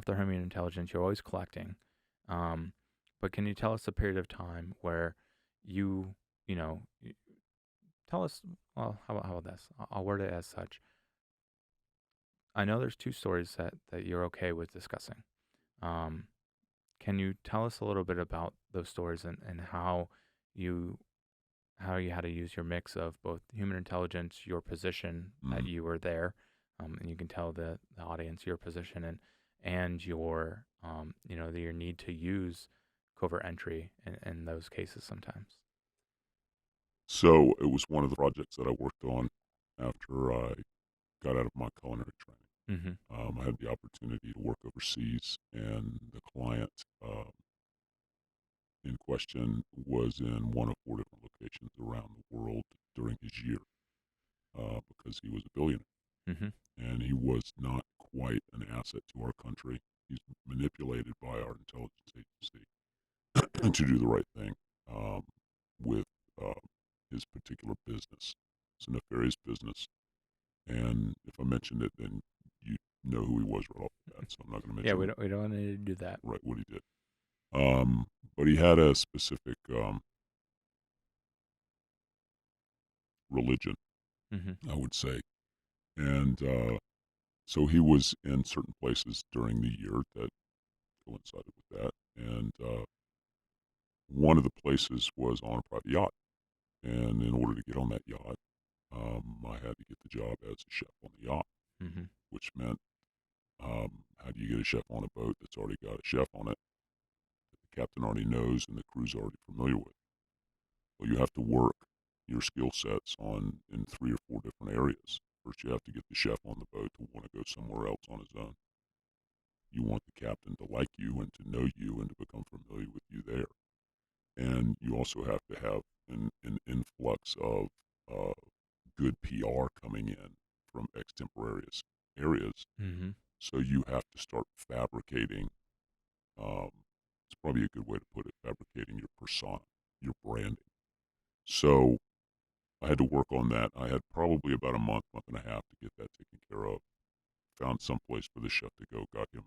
Speaker 2: the human intelligence. You're always collecting. But can you tell us a period of time where you tell us? Well, how about this? I'll word it as such. I know there's 2 stories that you're okay with discussing. Can you tell us a little bit about those stories and how you had to use your mix of both human intelligence, your position that you were there, and you can tell the audience your position and your your need to use covert entry in those cases sometimes.
Speaker 3: So it was one of the projects that I worked on after I got out of my culinary training.
Speaker 2: Mm-hmm.
Speaker 3: I had the opportunity to work overseas, and the client in question was in one of 4 different locations around the world during his year because he was a billionaire.
Speaker 2: Mm-hmm.
Speaker 3: And he was not quite an asset to our country. He's manipulated by our intelligence agency to do the right thing with uh, his particular business. It's a nefarious business. And if I mentioned it, then you know who he was right off the bat. So I'm not going to
Speaker 2: Yeah,
Speaker 3: mention
Speaker 2: we don't need to do that.
Speaker 3: right what he did. But he had a specific religion,
Speaker 2: Mm-hmm.
Speaker 3: I would say. And so he was in certain places during the year that coincided with that. And one of the places was on a private yacht. And in order to get on that yacht, I had to get the job as a chef on the yacht,
Speaker 2: Mm-hmm.
Speaker 3: which meant how do you get a chef on a boat that's already got a chef on it that the captain already knows and the crew's already familiar with? Well, you have to work your skill sets on in 3 or 4 different areas. First, you have to get the chef on the boat to want to go somewhere else on his own. You want the captain to like you and to know you and to become familiar with you there. And you also have to have an influx of uh, good PR coming in from extemporaneous areas.
Speaker 2: Mm-hmm.
Speaker 3: So you have to start fabricating. Um, it's probably a good way to put it, fabricating your persona, your branding. So I had to work on that. I had probably about a month, month and a half to get that taken care of. Found some place for the chef to go, got him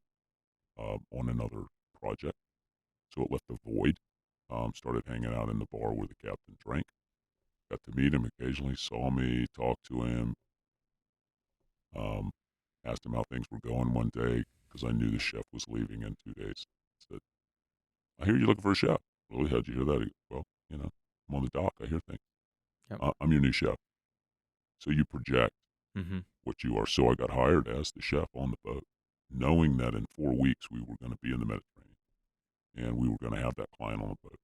Speaker 3: on another project. So it left a void. Started hanging out in the bar where the captain drank. Got to meet him occasionally, saw me, talked to him, asked him how things were going one day because I knew the chef was leaving in 2 days. Said, I hear you're looking for a chef. Really? How'd you hear that? He goes, well, I'm on the dock. I hear things.
Speaker 2: Yep.
Speaker 3: I'm your new chef. So you project
Speaker 2: Mm-hmm.
Speaker 3: what you are. So I got hired as the chef on the boat, knowing that in 4 weeks we were going to be in the Mediterranean and we were going to have that client on the boat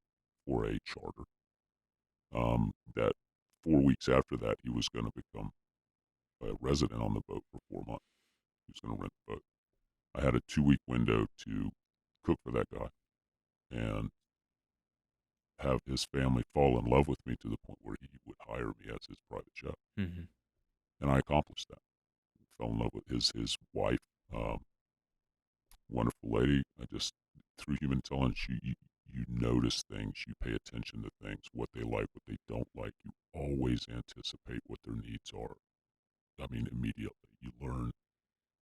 Speaker 3: for a charter. That 4 weeks after that, he was going to become a resident on the boat for 4 months. He was going to rent the boat. I had a 2 week window to cook for that guy and have his family fall in love with me to the point where he would hire me as his private chef.
Speaker 2: Mm-hmm.
Speaker 3: And I accomplished that. Fell in love with his wife, wonderful lady. I just, through human intelligence, you notice things, you pay attention to things, what they like, what they don't like. You always anticipate what their needs are. I mean, immediately. You learn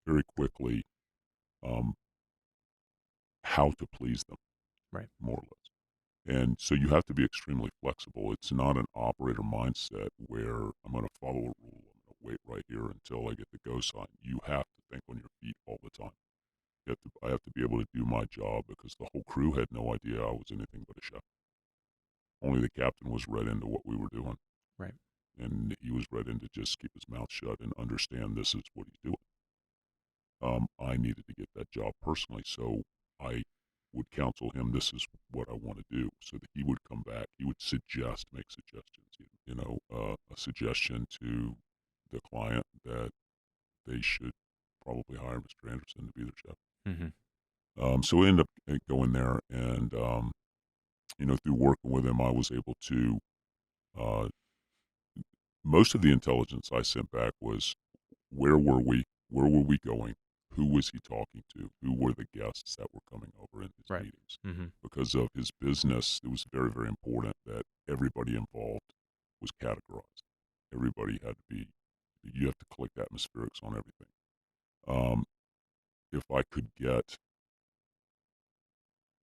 Speaker 3: very quickly um, how to please them,
Speaker 2: Right.
Speaker 3: more or less. And so you have to be extremely flexible. It's not an operator mindset where I'm going to follow a rule. I'm going to wait right here until I get the go sign. You have to think on your feet all the time. I have to be able to do my job because the whole crew had no idea I was anything but a chef. Only the captain was read into what we were doing.
Speaker 2: Right.
Speaker 3: And he was read in to just keep his mouth shut and understand this is what he's doing. I needed to get that job personally, so I would counsel him, this is what I want to do, so that he would come back. He would make suggestions, a suggestion to the client that they should probably hire Mr. Anderson to be their chef. So we ended up going there, and through working with him, I was able to. Uh, most of the intelligence I sent back was where were we? Where were we going? Who was he talking to? Who were the guests that were coming over in his
Speaker 2: Right.
Speaker 3: meetings?
Speaker 2: Mm-hmm.
Speaker 3: Because of his business, it was very, very important that everybody involved was categorized. Everybody had to be. You have to collect atmospherics on everything. If I could get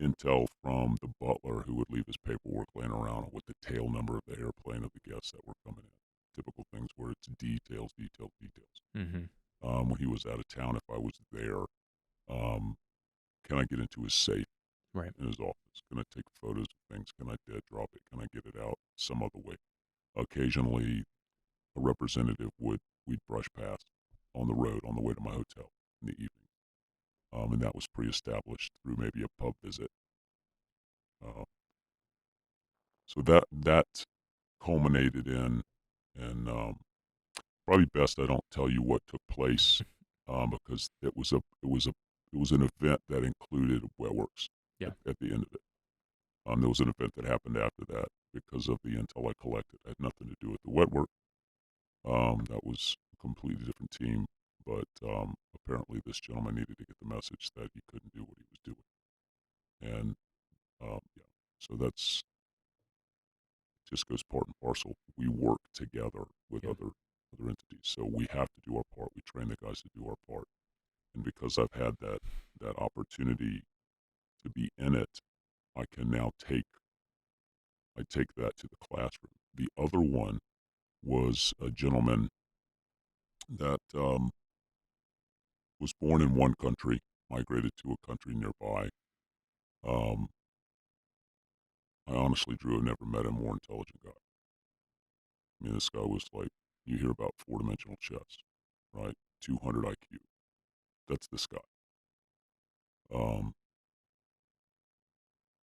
Speaker 3: intel from the butler who would leave his paperwork laying around with the tail number of the airplane of the guests that were coming in. Typical things where it's details, details, details.
Speaker 2: Mm-hmm.
Speaker 3: When he was out of town, if I was there, can I get into his safe
Speaker 2: Right.
Speaker 3: in his office? Can I take photos of things? Can I dead drop it? Can I get it out some other way? Occasionally, a representative we'd brush past on the road on the way to my hotel in the evening, and that was pre-established through maybe a pub visit. Uh, so that culminated in probably best I don't tell you what took place, because it was an event that included Wetworks
Speaker 2: Yeah.
Speaker 3: at the end of it. There was an event that happened after that because of the intel I collected. It had nothing to do with the wet work. That was a completely different team, but apparently this gentleman needed to get the message that he couldn't do what he was doing, and yeah, so that's just goes part and parcel. We work together with
Speaker 2: Yeah.
Speaker 3: other entities, so we have to do our part. We train the guys to do our part, and because I've had that opportunity to be in it, I can now take that to the classroom. The other one was a gentleman that was born in one country, migrated to a country nearby. Um, I honestly, Drew, have never met a more intelligent guy. I mean, this guy was like, you hear about four-dimensional chess, right? 200 IQ. That's this guy.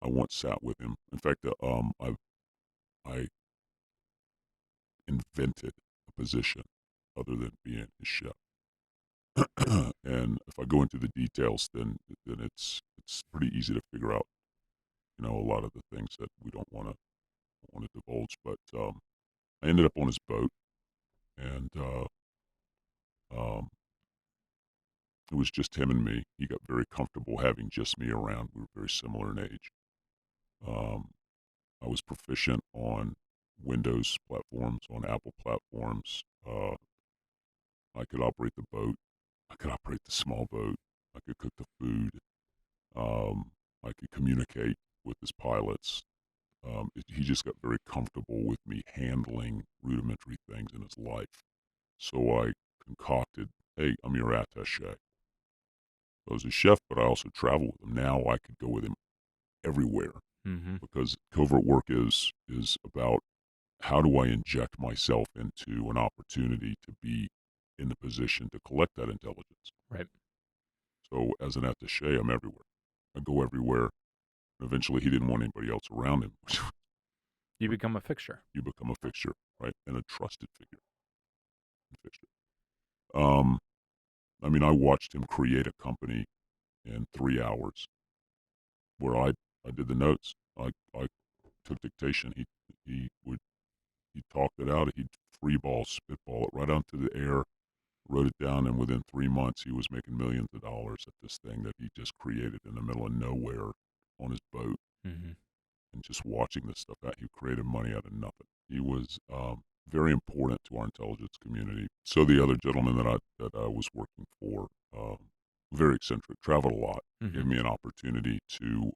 Speaker 3: I once sat with him. In fact, I invented a position other than being his chef. And if I go into the details, then it's pretty easy to figure out, a lot of the things that we don't want to divulge. But I ended up on his boat, and um, it was just him and me. He got very comfortable having just me around. We were very similar in age. Um, I was proficient on Windows platforms, on Apple platforms. I could operate the boat. I could operate the small boat. I could cook the food. I could communicate with his pilots. He just got very comfortable with me handling rudimentary things in his life. So I concocted, hey, I'm your attaché. I was a chef, but I also travel with him. Now I could go with him everywhere
Speaker 2: Mm-hmm.
Speaker 3: because covert work is about how do I inject myself into an opportunity to be in the position to collect that intelligence.
Speaker 2: Right.
Speaker 3: So as an attaché, I'm everywhere. I go everywhere. And eventually, he didn't want anybody else around him.
Speaker 2: You become a fixture.
Speaker 3: You become a fixture, right, and a trusted figure. Fixture. Um, I mean, I watched him create a company in 3 hours, where I did the notes. I took dictation. He talked it out. He'd freeball, spitball it right onto the air, wrote it down, and within 3 months, he was making millions of dollars at this thing that he just created in the middle of nowhere on his boat.
Speaker 2: Mm-hmm.
Speaker 3: And just watching this stuff out, he created money out of nothing. He was very important to our intelligence community. So the other gentleman that I was working for, very eccentric, traveled a lot,
Speaker 2: Mm-hmm.
Speaker 3: gave me an opportunity to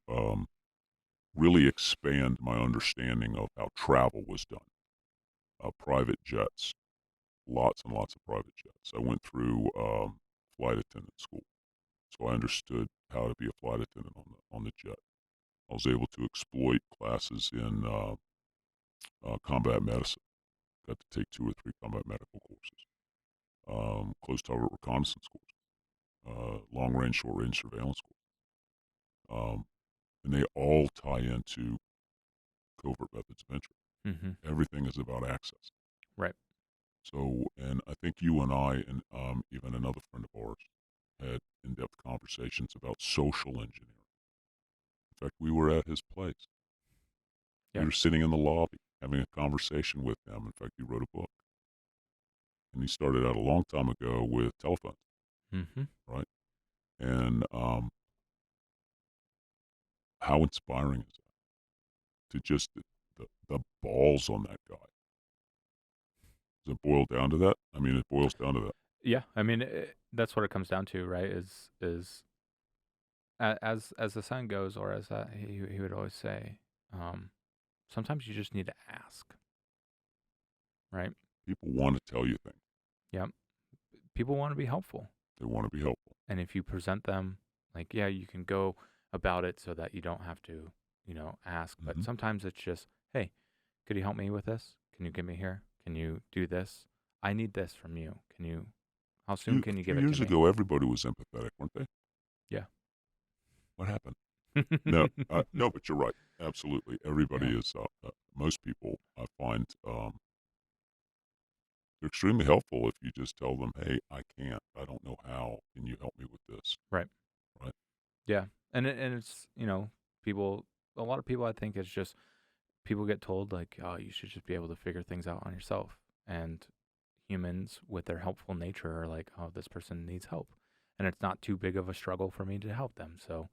Speaker 3: really expand my understanding of how travel was done. Private jets, lots and lots of private jets. I went through flight attendant school, so I understood how to be a flight attendant on the jet. I was able to exploit classes in combat medicine. Got to take 2 or 3 combat medical courses, close target reconnaissance courses, long range, short range surveillance courses, and they all tie into covert methods of entry.
Speaker 2: Mm-hmm.
Speaker 3: Everything is about access.
Speaker 2: Right.
Speaker 3: So, and I think you and I, and even another friend of ours, had in-depth conversations about social engineering. In fact, we were at his place.
Speaker 2: Yeah.
Speaker 3: We were sitting in the lobby having a conversation with him. In fact, he wrote a book. And he started out a long time ago with telephones,
Speaker 2: Mm-hmm.
Speaker 3: right? And how inspiring is that? To just the balls on that guy. Does it boil down to that? I mean, it boils down to that.
Speaker 2: Yeah. I mean, that's what it comes down to, right? Is as the saying goes, or as he would always say, sometimes you just need to ask, right?
Speaker 3: People want to tell you things.
Speaker 2: Yep. People want to be helpful,
Speaker 3: They want to be helpful.
Speaker 2: and if you present them like, yeah, you can go about it so that you don't have to, ask. But
Speaker 3: Mhm.
Speaker 2: sometimes it's just, hey, could you help me with this? Can you get me here? Can you do this? I need this from you. How soon can
Speaker 3: A
Speaker 2: you
Speaker 3: few
Speaker 2: give it to
Speaker 3: years
Speaker 2: me?
Speaker 3: ago, everybody was empathetic, weren't they?
Speaker 2: Yeah.
Speaker 3: What happened? No, no, but you're right. Absolutely. Everybody
Speaker 2: Yeah.
Speaker 3: is, most people, I find, they're extremely helpful if you just tell them, "Hey, I can't. I don't know how. Can you help me with this?"
Speaker 2: Right.
Speaker 3: Right?
Speaker 2: Yeah. And it's, people, a lot of people, I think it's just people get told like, oh, you should just be able to figure things out on yourself. And humans with their helpful nature are like, oh, this person needs help. And it's not too big of a struggle for me to help them. So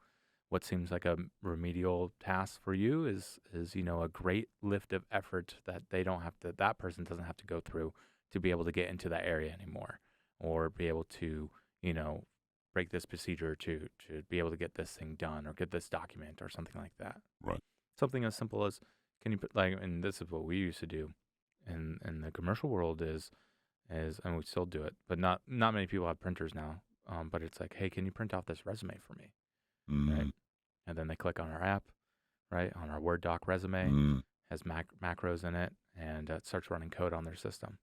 Speaker 2: what seems like a remedial task for you is a great lift of effort that that person doesn't have to go through to be able to get into that area anymore, or be able to, you know, break this procedure to be able to get this thing done or get this document or something like that.
Speaker 3: Right.
Speaker 2: Something as simple as, can you put, like, and this is what we used to do in the commercial world is, and we still do it, but not many people have printers now. But it's like, hey, can you print off this resume for me, right?
Speaker 3: Mm,
Speaker 2: And then they click on our app, right, on our Word doc resume,
Speaker 3: mm,
Speaker 2: has macros in it, and it starts running code on their system.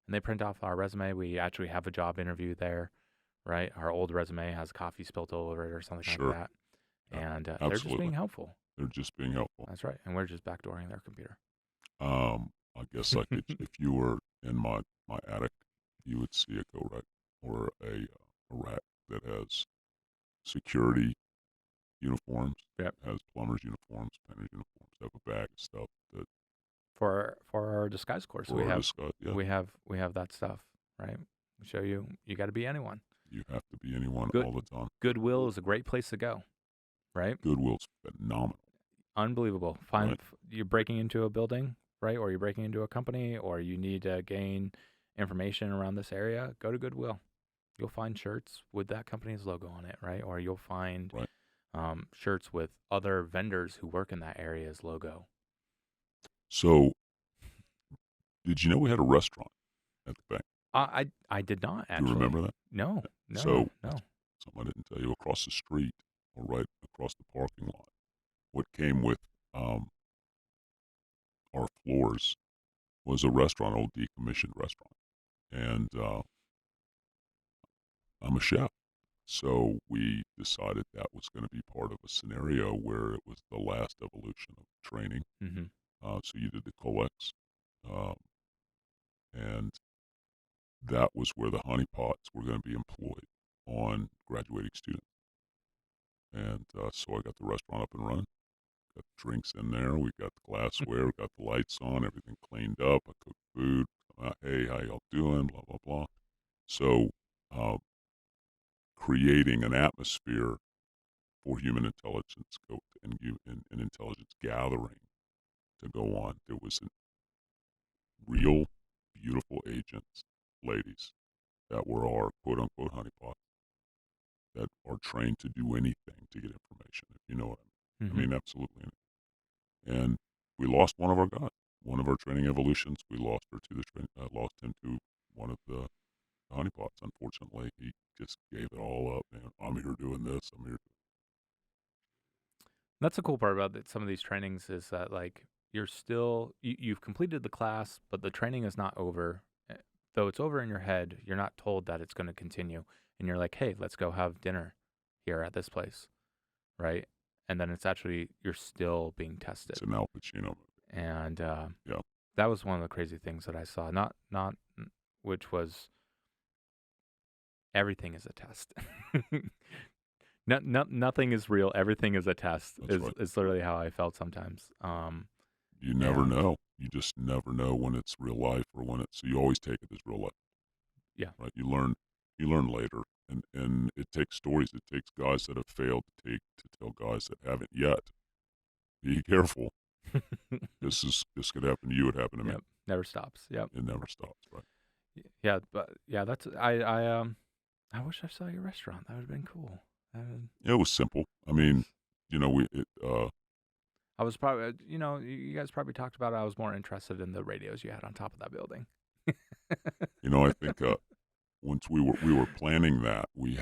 Speaker 2: And they print off our resume. We actually have a job interview there, right? Our old resume has coffee spilt all over it or something like
Speaker 3: sure.
Speaker 2: that.
Speaker 3: Yeah,
Speaker 2: And they're just
Speaker 3: absolutely.
Speaker 2: being helpful.
Speaker 3: They're just being helpful.
Speaker 2: That's right. And we're just backdooring their computer.
Speaker 3: I guess I could, if you were in my attic, you would see a coat rack or a rack that has security uniforms,
Speaker 2: Yep.
Speaker 3: has plumbers uniforms, painters uniforms, have a bag of stuff that
Speaker 2: For our disguise course,
Speaker 3: for our discuss. Yeah,
Speaker 2: we have that stuff, right? We show you got to be anyone.
Speaker 3: you have to be anyone
Speaker 2: Good
Speaker 3: all the time.
Speaker 2: Goodwill is a great place to go, right?
Speaker 3: Goodwill's phenomenal,
Speaker 2: Unbelievable.
Speaker 3: right?
Speaker 2: You're breaking into a building, right? Or you're breaking into a company, or you need to gain information around this area. Go to Goodwill. You'll find shirts with that company's logo on it, right? Or you'll find
Speaker 3: Right.
Speaker 2: shirts with other vendors who work in that area's logo.
Speaker 3: So, did you know we had a restaurant at the bank?
Speaker 2: I did not
Speaker 3: Do you
Speaker 2: actually.
Speaker 3: remember that?
Speaker 2: No,
Speaker 3: So,
Speaker 2: no.
Speaker 3: something I didn't tell you. Across the street, or right across the parking lot, what came with our floors was a restaurant, old decommissioned restaurant, and I'm a chef. So we decided that was going to be part of a scenario where it was the last evolution of training.
Speaker 2: Mm-hmm.
Speaker 3: So you did the collects, um, and that was where the honeypots were going to be employed on graduating students. And so I got the restaurant up and running, got the drinks in there, we got the glassware, we got the lights on, everything cleaned up. I cooked food. Hey, how y'all doing? Blah blah blah. So uh, creating an atmosphere for human intelligence and intelligence gathering to go on. There was real beautiful agents, ladies, that were our quote unquote honeypots that are trained to do anything to get information, if you know what I mean.
Speaker 2: Mm-hmm.
Speaker 3: I mean, absolutely. And we lost one of our guys, one of our training evolutions. We lost her to lost him to one of the honeypots. Unfortunately, he just gave it all up. Man, I'm here doing this. I'm here.
Speaker 2: That's the cool part about some of these trainings is that, like, you've completed the class, but the training is not over. Though it's over in your head, you're not told that it's going to continue. And you're like, hey, let's go have dinner here at this place, right? And then it's actually, you're still being tested.
Speaker 3: It's an Al Pacino movie.
Speaker 2: And
Speaker 3: Yeah.
Speaker 2: that was one of the crazy things that I saw. Which was, everything is a test. Nothing is real. Everything is a test.
Speaker 3: That's right.
Speaker 2: Is literally how I felt sometimes.
Speaker 3: You never know. You just never know when it's real life or when it's. So you always take it as real life.
Speaker 2: Yeah.
Speaker 3: Right. You learn later, and it takes stories. It takes guys that have failed to tell guys that haven't yet. Be careful. This could happen to you. It happened to me.
Speaker 2: Yep. Never stops. Yep.
Speaker 3: It never stops. Right.
Speaker 2: Yeah, but yeah, that's I wish I saw your restaurant. That would have been cool.
Speaker 3: It was simple. I mean,
Speaker 2: I was probably, you guys probably talked about it. I was more interested in the radios you had on top of that building.
Speaker 3: I think once we were planning that, we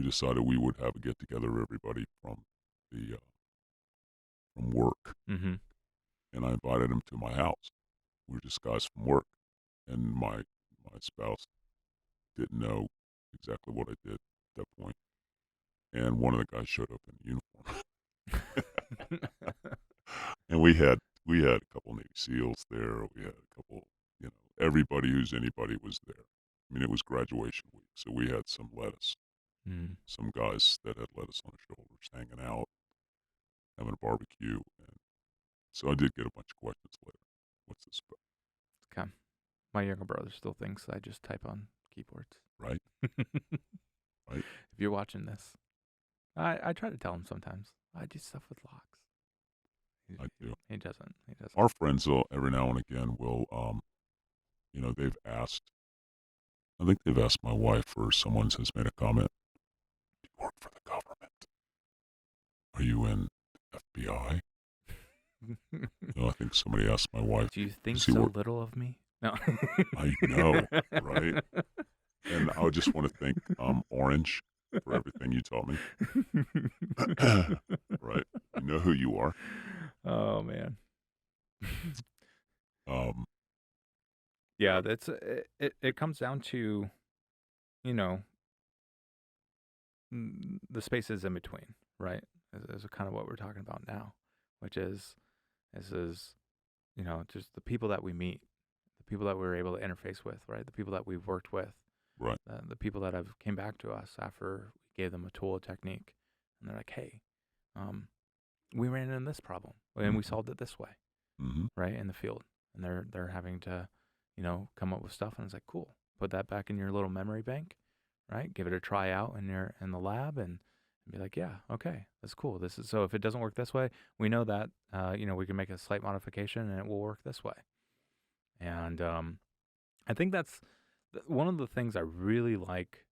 Speaker 3: decided we would have a get together of everybody from the from work,
Speaker 2: Mm-hmm.
Speaker 3: and I invited them to my house. We were just guys from work, and my spouse didn't know exactly what I did at that point, and one of the guys showed up in uniform, and we had a couple Navy SEALs there. We had a couple, everybody who's anybody was there. I mean, it was graduation week, so we had some lettuce.
Speaker 2: Mm.
Speaker 3: Some guys that had lettuce on their shoulders, hanging out, having a barbecue, and so I did get a bunch of questions later. What's this about?
Speaker 2: Okay. My younger brother still thinks I just type on keyboards.
Speaker 3: Right? Right?
Speaker 2: If you're watching this, I try to tell him sometimes. I do stuff with locks.
Speaker 3: I do.
Speaker 2: He doesn't. He doesn't.
Speaker 3: Our friends will, every now and again, will, they've asked, I think they've asked my wife, or someone has made a comment, do you work for the government? Are you in FBI? I think somebody asked my wife.
Speaker 2: Do you think
Speaker 3: "Does he
Speaker 2: so
Speaker 3: work-"
Speaker 2: little of me? No.
Speaker 3: I know, right? And I just want to thank Orange for everything you taught me. Right? You know who you are.
Speaker 2: Oh man.
Speaker 3: Um,
Speaker 2: Yeah, that's it comes down to, you know, the spaces in between, right? Is kind of what we're talking about now, which is just the people that we meet, the people that we're able to interface with, right? The people that we've worked with,
Speaker 3: right.
Speaker 2: the people that have came back to us after we gave them a tool, a technique, and they're like, hey, we ran into this problem and we solved it this way,
Speaker 3: Mm-hmm.
Speaker 2: right, in the field, and they're having to, come up with stuff, and it's like, cool, put that back in your little memory bank, right? Give it a try out in the lab, and be like, yeah, okay, that's cool. This is so if it doesn't work this way, we know that we can make a slight modification and it will work this way. And I think that's one of the things I really like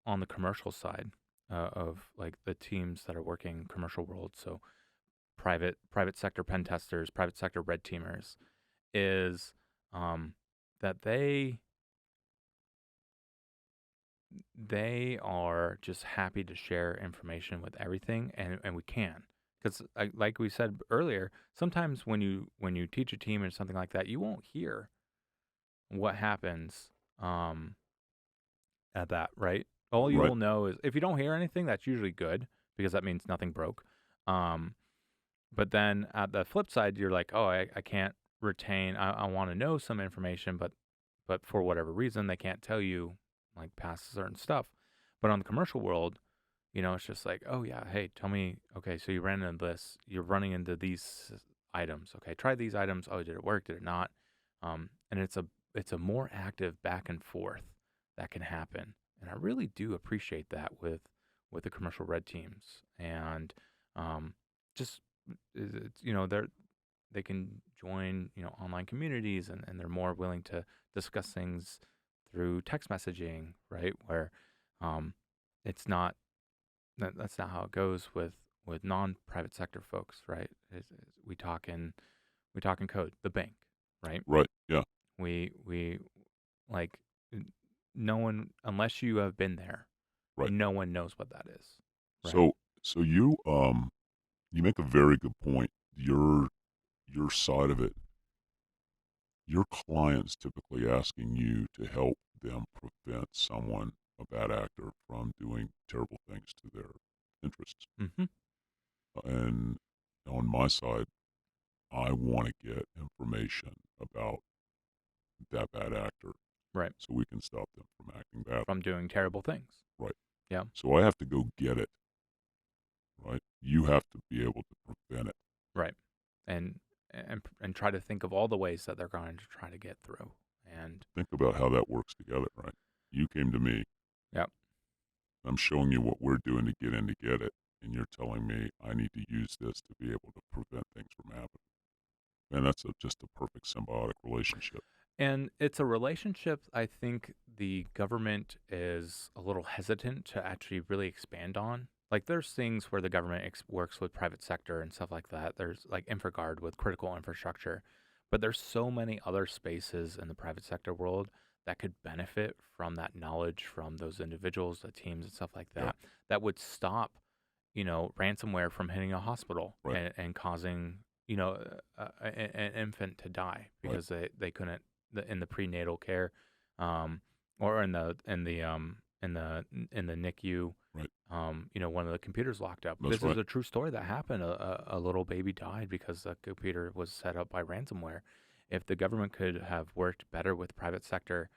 Speaker 2: on the commercial side of like the teams that are working commercial world. So private sector pen testers, private sector red teamers, is that they are just happy to share information with everything, and we can, because like we said earlier, sometimes when you teach a team or something like that, you won't hear what happens at that, right? All you
Speaker 3: Right.
Speaker 2: will know is if you don't hear anything, that's usually good because that means nothing broke. But then at the flip side, you're like, oh, I can't retain. I want to know some information, but for whatever reason, they can't tell you like past certain stuff. But on the commercial world, it's just like, oh yeah, hey, tell me. Okay, so you ran into this. You're running into these items. Okay, try these items. Oh, did it work? Did it not? And it's a more active back and forth that can happen, and I really do appreciate that with the commercial red teams, and just it's they can join online communities, and they're more willing to discuss things through text messaging, right? Where it's not that's not how it goes with non-private sector folks, right? We talk in code, the bank, right?
Speaker 3: Right. Yeah.
Speaker 2: We like no one, unless you have been there,
Speaker 3: Right.
Speaker 2: no one knows what that is. Right?
Speaker 3: So you make a very good point. Your side of it, your clients typically asking you to help them prevent someone, a bad actor, from doing terrible things to their interests.
Speaker 2: Mm-hmm.
Speaker 3: And on my side, I want to get information about that bad actor,
Speaker 2: Right.
Speaker 3: so we can stop them from acting bad.
Speaker 2: From doing terrible things.
Speaker 3: Right.
Speaker 2: Yeah.
Speaker 3: So I have to go get it. Right. You have to be able to prevent it.
Speaker 2: Right. And try to think of all the ways that they're going to try to get through. And
Speaker 3: think about how that works together, right? You came to me.
Speaker 2: Yep.
Speaker 3: I'm showing you what we're doing to get in to get it, and you're telling me I need to use this to be able to prevent things from happening. Man, that's just a perfect symbiotic relationship.
Speaker 2: And it's a relationship I think the government is a little hesitant to actually really expand on. Like there's things where the government works with private sector and stuff like that. There's like InfraGard with critical infrastructure. But there's so many other spaces in the private sector world that could benefit from that knowledge from those individuals, the teams and stuff like that, that would stop, ransomware from hitting a hospital and causing, an infant to die because they couldn't in the prenatal care, or in the NICU.
Speaker 3: Right.
Speaker 2: One of the computers locked up.
Speaker 3: That's
Speaker 2: This
Speaker 3: right.
Speaker 2: is a true story that happened. A little baby died because the computer was set up by ransomware, if the government could have worked better with the private sector,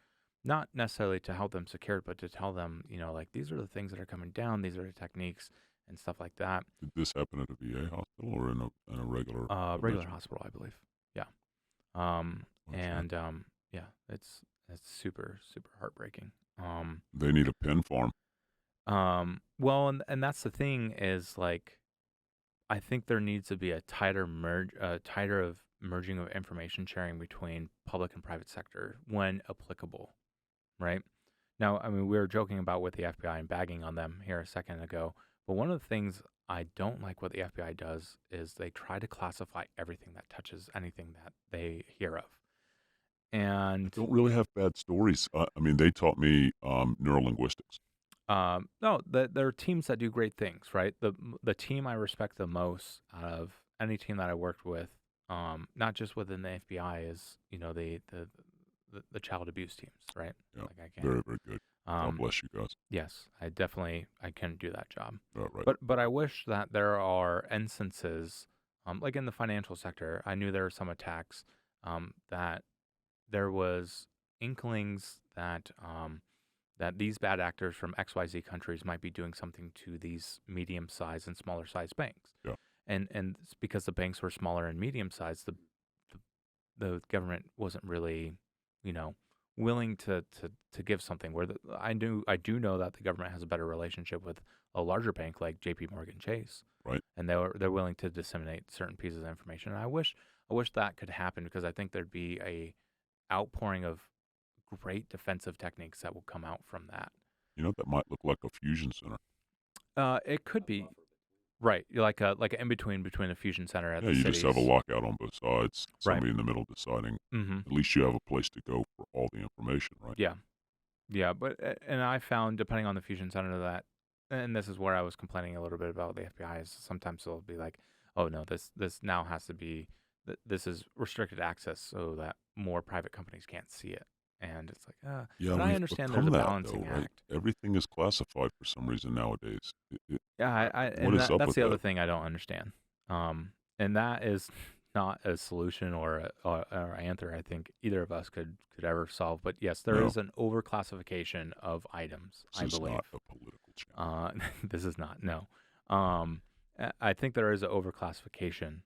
Speaker 2: not necessarily to help them secure it, but to tell them, like these are the things that are coming down, these are the techniques and stuff like that.
Speaker 3: Did this happen at a VA hospital or in a regular
Speaker 2: Regular
Speaker 3: convention?
Speaker 2: hospital, I believe. Yeah.
Speaker 3: Okay.
Speaker 2: And yeah, it's super super heartbreaking.
Speaker 3: They need a pin farm.
Speaker 2: Well, and that's the thing is like I think there needs to be a tighter merging of information sharing between public and private sector when applicable, right? Now, I mean, we were joking about with the FBI and bagging on them here a second ago, but one of the things I don't like what the FBI does is they try to classify everything that touches anything that they hear of. And
Speaker 3: Don't really have bad stories. I mean, they taught me neurolinguistics.
Speaker 2: no, there are teams that do great things, right? The team I respect the most out of any team that I worked with, not just within the FBI, is the child abuse teams, right?
Speaker 3: Yeah,
Speaker 2: Like I
Speaker 3: very,
Speaker 2: can't.
Speaker 3: very good. God bless you guys.
Speaker 2: Yes, I couldn't do that job.
Speaker 3: Right.
Speaker 2: But I wish that there are instances, like in the financial sector, I knew there were some attacks, that there was inklings that these bad actors from XYZ countries might be doing something to these medium-sized and smaller-sized banks.
Speaker 3: Yeah.
Speaker 2: And it's because the banks were smaller and medium-sized, the government wasn't really, willing to give something. Where I do know that the government has a better relationship with a larger bank like J.P. Morgan Chase,
Speaker 3: Right.
Speaker 2: and they're willing to disseminate certain pieces of information. And I wish that could happen because I think there'd be a outpouring of great defensive techniques that will come out from that.
Speaker 3: That might look like a fusion center.
Speaker 2: It could be right, like an in between a fusion center at
Speaker 3: Yeah,
Speaker 2: the
Speaker 3: you
Speaker 2: cities.
Speaker 3: just have a lockout on both sides.
Speaker 2: Right.
Speaker 3: Somebody in the middle deciding.
Speaker 2: Mm-hmm.
Speaker 3: At least you have a place to go for all the information, right?
Speaker 2: Yeah, but and I found depending on the fusion center that, and this is where I was complaining a little bit about the FBI is sometimes they'll be like, oh no, this now has to be this is restricted access so that more private companies can't see it. And it's like,
Speaker 3: Yeah,
Speaker 2: but I
Speaker 3: we've
Speaker 2: understand
Speaker 3: become
Speaker 2: there's a
Speaker 3: that,
Speaker 2: balancing
Speaker 3: though, right?
Speaker 2: act.
Speaker 3: Everything is classified for some reason nowadays.
Speaker 2: Yeah,
Speaker 3: What
Speaker 2: and
Speaker 3: is up
Speaker 2: that's
Speaker 3: with
Speaker 2: the other
Speaker 3: that?
Speaker 2: thing I don't understand. And that is not a solution or answer I think either of us could ever solve. But yes, there
Speaker 3: No.
Speaker 2: is an overclassification of items, I
Speaker 3: This is
Speaker 2: believe.
Speaker 3: not a political challenge.
Speaker 2: This is not, no. I think there is an overclassification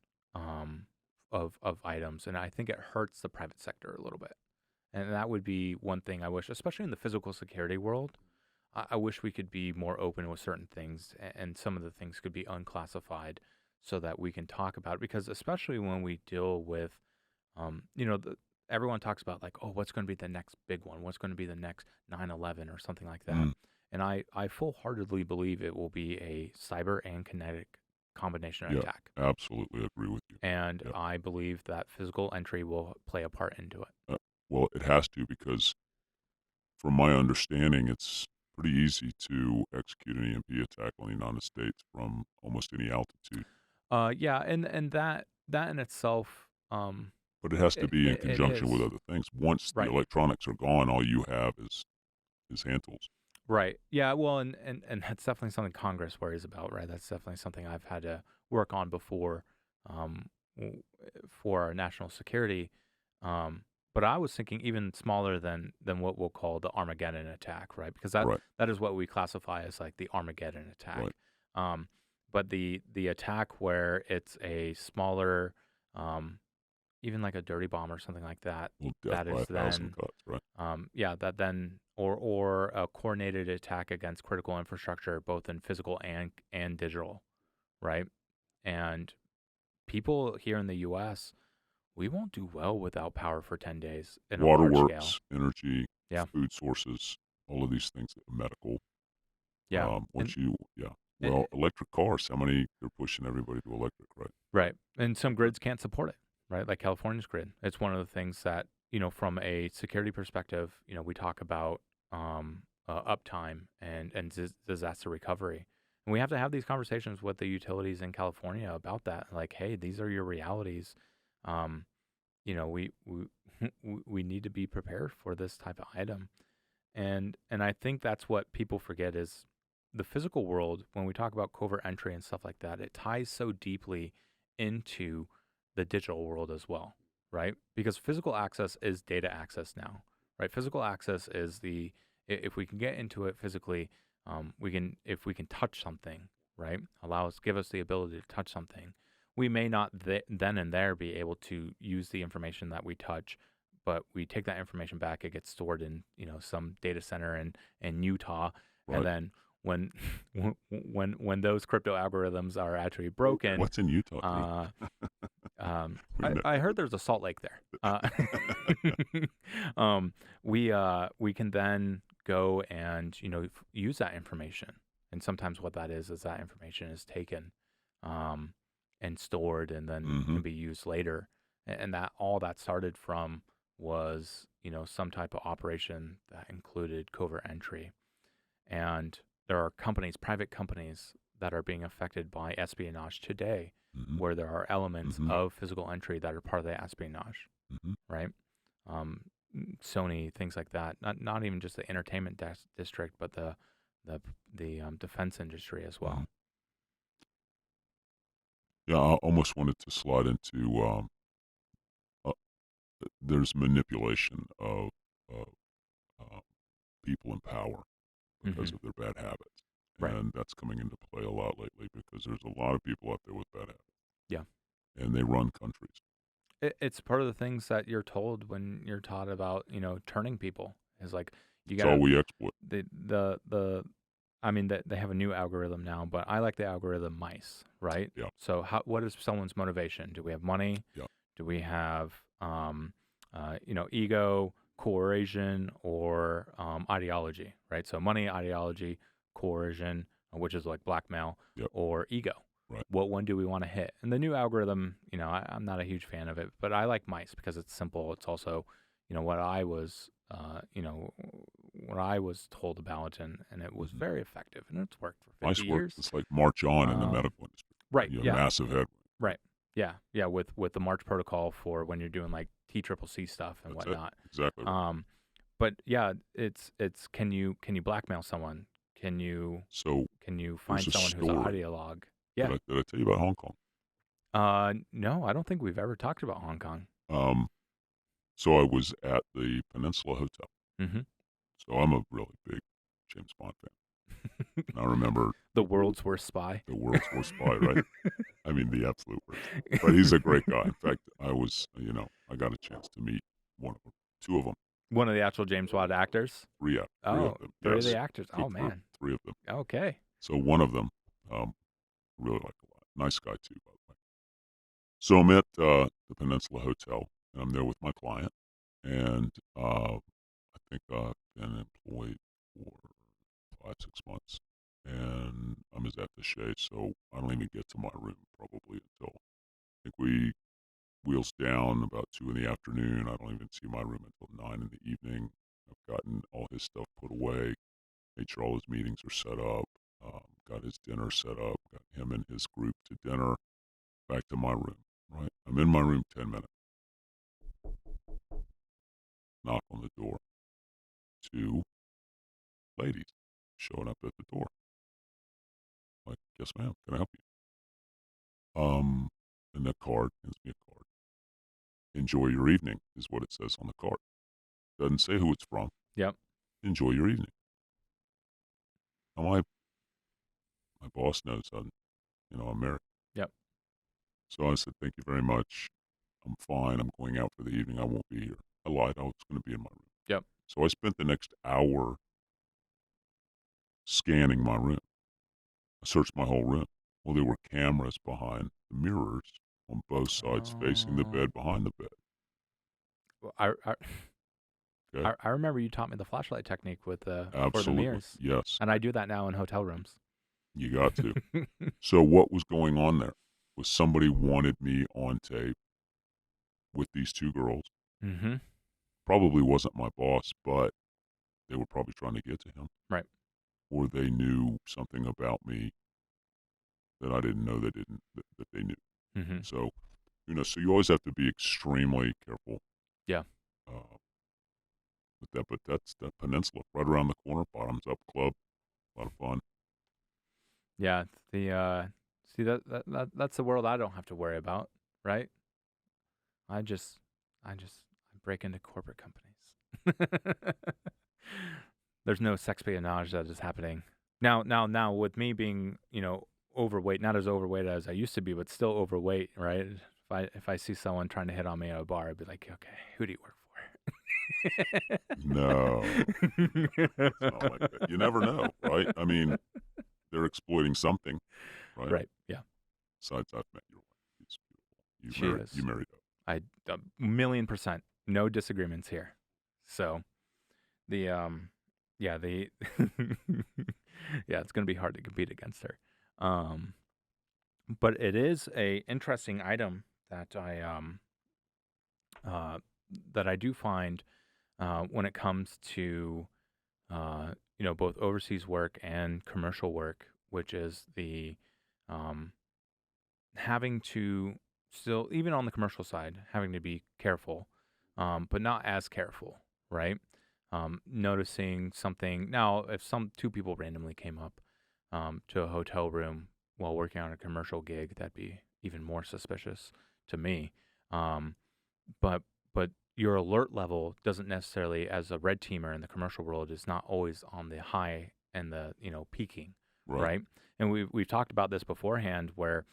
Speaker 2: of items, and I think it hurts the private sector a little bit. And that would be one thing I wish, especially in the physical security world. I wish we could be more open with certain things, and some of the things could be unclassified so that we can talk about it. Because especially when we deal with, everyone talks about like, oh, what's going to be the next big one? What's going to be the next 9/11 or something like that?
Speaker 3: Mm.
Speaker 2: And I full-heartedly believe it will be a cyber and kinetic combination
Speaker 3: Yeah.
Speaker 2: attack.
Speaker 3: Absolutely agree with you.
Speaker 2: And
Speaker 3: Yep.
Speaker 2: I believe that physical entry will play a part into it.
Speaker 3: Well, it has to because, from my understanding, it's pretty easy to execute an EMP attack on the United States from almost any altitude.
Speaker 2: Yeah, and that in itself,
Speaker 3: But it has to be in
Speaker 2: it
Speaker 3: conjunction with
Speaker 2: is.
Speaker 3: other things. Once
Speaker 2: Right.
Speaker 3: the electronics are gone, all you have is hand tools.
Speaker 2: Right. Yeah. Well, and that's definitely something Congress worries about, right? That's definitely something I've had to work on before, for our national security. But I was thinking even smaller than what we'll call the Armageddon attack, right? Because
Speaker 3: Right.
Speaker 2: that is what we classify as like the Armageddon attack.
Speaker 3: Right.
Speaker 2: But the attack where it's a smaller, even like a dirty bomb or something like that.
Speaker 3: Well, death
Speaker 2: That
Speaker 3: by
Speaker 2: is
Speaker 3: 1,000
Speaker 2: then,
Speaker 3: cuts, right?
Speaker 2: yeah, that then, or a coordinated attack against critical infrastructure, both in physical and digital, right? And people here in the U.S., we won't do well without power for 10 days in a large scale.
Speaker 3: Waterworks, energy,
Speaker 2: Yeah.
Speaker 3: food sources, all of these things, medical.
Speaker 2: Yeah.
Speaker 3: Well, electric cars, how many, they're pushing everybody to electric, right?
Speaker 2: Right. And some grids can't support it, right? Like California's grid. It's one of the things that, from a security perspective, we talk about uptime and disaster recovery. And we have to have these conversations with the utilities in California about that. Like, hey, these are your realities. We we need to be prepared for this type of item. And I think that's what people forget is the physical world, when we talk about covert entry and stuff like that, it ties so deeply into the digital world as well, right? Because physical access is data access now, right? Physical access is if we can get into it physically, if we can touch something, right? Give us the ability to touch something. We may not then and there be able to use the information that we touch, but we take that information back. It gets stored in some data center in Utah, and
Speaker 3: Right.
Speaker 2: then when when those crypto algorithms are actually broken,
Speaker 3: What's in Utah, dude?
Speaker 2: I heard there's a Salt Lake there. We can then go and use that information, and sometimes what that is that information is taken, and stored, and then
Speaker 3: Mm-hmm.
Speaker 2: can be used later. And that all that started from was some type of operation that included covert entry, and there are private companies that are being affected by espionage today,
Speaker 3: Mm-hmm.
Speaker 2: where there are elements
Speaker 3: Mm-hmm.
Speaker 2: of physical entry that are part of the espionage,
Speaker 3: Mm-hmm.
Speaker 2: right? Sony, things like that. Not even just the entertainment district, but the defense industry as well.
Speaker 3: Mm-hmm. Yeah, I almost wanted to slide into uh, there's manipulation of people in power because
Speaker 2: Mm-hmm.
Speaker 3: of their bad habits.
Speaker 2: Right.
Speaker 3: And that's coming into play a lot lately because there's a lot of people out there with bad habits.
Speaker 2: Yeah.
Speaker 3: And they run countries.
Speaker 2: It's part of the things that you're told when you're taught about turning people. Is like you
Speaker 3: It's
Speaker 2: gotta
Speaker 3: all we exploit.
Speaker 2: I mean that they have a new algorithm now, but I like the algorithm mice, right?
Speaker 3: Yeah.
Speaker 2: So what is someone's motivation? Do we have money?
Speaker 3: Yeah.
Speaker 2: Do we have ego, coercion, or ideology, right? So money, ideology, coercion, which is like blackmail,
Speaker 3: Yep.
Speaker 2: or ego.
Speaker 3: Right.
Speaker 2: What one do we want to hit? And the new algorithm, I'm not a huge fan of it, but I like mice because it's simple. It's also, what I was, what I was told about, and it was
Speaker 3: Mm-hmm.
Speaker 2: very effective, and it's worked for 50
Speaker 3: Nice work.
Speaker 2: years.
Speaker 3: It's like March On in the medical industry.
Speaker 2: Right.
Speaker 3: You have
Speaker 2: Yeah.
Speaker 3: massive headway.
Speaker 2: Right. Yeah. Yeah. With the March protocol for when you're doing like TCCC stuff and
Speaker 3: That's
Speaker 2: whatnot.
Speaker 3: it. Exactly right.
Speaker 2: But yeah, it's can you blackmail someone? Can you
Speaker 3: So
Speaker 2: find
Speaker 3: there's a
Speaker 2: someone who's an
Speaker 3: story.
Speaker 2: ideologue? Yeah.
Speaker 3: Did I tell you about Hong Kong?
Speaker 2: No, I don't think we've ever talked about Hong Kong.
Speaker 3: So I was at the Peninsula Hotel.
Speaker 2: Mm-hmm.
Speaker 3: So I'm a really big James Bond fan. And I remember
Speaker 2: The world's worst spy.
Speaker 3: the world's worst spy, right? I mean, the absolute worst. But he's a great guy. In fact, I got a chance to meet two of them,
Speaker 2: One of the actual James Bond actors.
Speaker 3: three of
Speaker 2: Oh,
Speaker 3: them.
Speaker 2: three
Speaker 3: Yes,
Speaker 2: of the actors. Oh man.
Speaker 3: three of them.
Speaker 2: Okay.
Speaker 3: So one of them, really like a lot. Nice guy too, by the way. So I'm at the Peninsula Hotel, and I'm there with my client, and I think I've been employed for 5-6 months, and I'm his attaché, so I don't even get to my room probably until I think we wheels down about 2 in the afternoon. I don't even see my room until 9 in the evening. I've gotten all his stuff put away, made sure all his meetings are set up, got his dinner set up, got him and his group to dinner, back to my room, right? I'm in my room 10 minutes. Knock on the door. 2 ladies showing up at the door. Like, yes, ma'am. Can I help you? And the card hands me a card. Enjoy your evening is what it says on the card. Doesn't say who it's from.
Speaker 2: Yep.
Speaker 3: Enjoy your evening. Now my boss knows I'm married.
Speaker 2: Yep.
Speaker 3: So I said, thank you very much. I'm fine. I'm going out for the evening. I won't be here. I lied. I was going to be in my room.
Speaker 2: Yep.
Speaker 3: So I spent the next hour scanning my room. I searched my whole room. Well, there were cameras behind the mirrors on both sides facing the bed, behind the bed.
Speaker 2: Well,
Speaker 3: Okay?
Speaker 2: I remember you taught me the flashlight technique with for the
Speaker 3: Absolutely.
Speaker 2: mirrors,
Speaker 3: Yes.
Speaker 2: and I do that now in hotel rooms.
Speaker 3: You got to. So what was going on there was somebody wanted me on tape with these 2 girls.
Speaker 2: Mm-hmm.
Speaker 3: Probably wasn't my boss, but they were probably trying to get to him.
Speaker 2: Right.
Speaker 3: Or they knew something about me that I didn't know that they knew.
Speaker 2: Mm-hmm.
Speaker 3: So, so you always have to be extremely careful.
Speaker 2: Yeah.
Speaker 3: With that, but that's the Peninsula right around the corner, Bottoms Up Club. A lot of fun.
Speaker 2: Yeah. See that's the world I don't have to worry about, right? I just I break into corporate companies. There's no sexpionage that is happening. Now, with me being, overweight, not as overweight as I used to be, but still overweight, right? If I see someone trying to hit on me at a bar, I'd be like, okay, who do you work for?
Speaker 3: No, it's not like that. You never know, right? I mean, they're exploiting something, right?
Speaker 2: Right. Yeah.
Speaker 3: Besides, I've met your wife. She's beautiful.
Speaker 2: She is.
Speaker 3: You married her.
Speaker 2: A million %, no disagreements here. So the yeah, yeah, it's gonna be hard to compete against her. But it is a interesting item that I do find when it comes to both overseas work and commercial work, which is the having to still, even on the commercial side, having to be careful, but not as careful, right? Noticing something. Now, if two people randomly came up to a hotel room while working on a commercial gig, that'd be even more suspicious to me. But your alert level doesn't necessarily, as a red teamer in the commercial world, is not always on the high and the peaking, right? And we've talked about this beforehand, where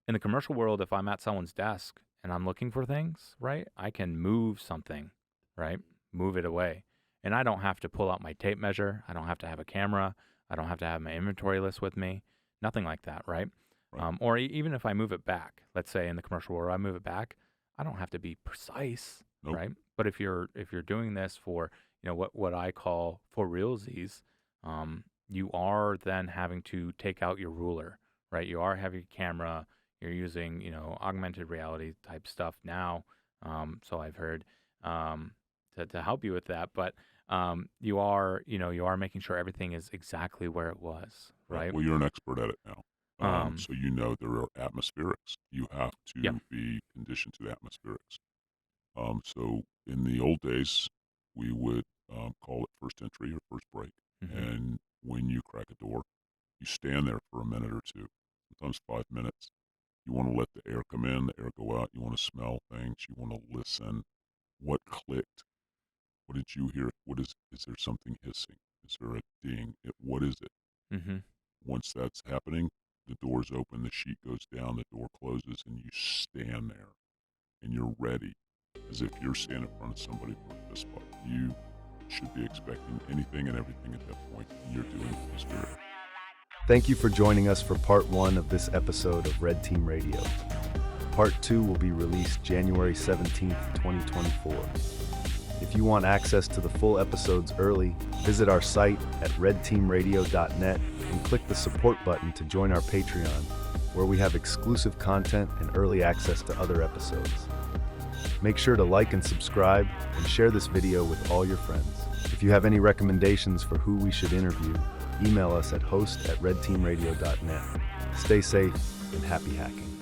Speaker 2: in the commercial world, if I'm at someone's desk and I'm looking for things, right, I can move something, right, move it away, and I don't have to pull out my tape measure. I don't have to have a camera. I don't have to have my inventory list with me. Nothing like that, right? Or even if I move it back, let's say in the commercial world, I move it back, I don't have to be precise, right? But if you're doing this for what I call for realsies, you are then having to take out your ruler, right? You are having a camera. You're using augmented reality type stuff now. So I've heard to help you with that, but you are making sure everything is exactly where it was, right?
Speaker 3: Well, you're an expert at it now. So there are atmospherics. You have to be conditioned to the atmospherics. So in the old days, we would call it first entry or first break.
Speaker 2: Mm-hmm.
Speaker 3: And when you crack a door, you stand there for a minute or two, sometimes 5 minutes. You want to let the air come in, the air go out. You want to smell things. You want to listen. What clicked? What did you hear? Is there something hissing? Is there a ding? What is it?
Speaker 2: Mm-hmm.
Speaker 3: Once that's happening, the door's open, the sheet goes down, the door closes, and you stand there, and you're ready, as if you're standing in front of somebody for a fist fight. You should be expecting anything and everything at that point. You're doing it in the spirit.
Speaker 4: Thank you for joining us for part 1 of this episode of Red Team Radio. Part 2 will be released January 17th, 2024. If you want access to the full episodes early, visit our site at redteamradio.net and click the support button to join our Patreon, where we have exclusive content and early access to other episodes. Make sure to like and subscribe and share this video with all your friends. If you have any recommendations for who we should interview, email us at host@redteamradio.net. Stay safe and happy hacking.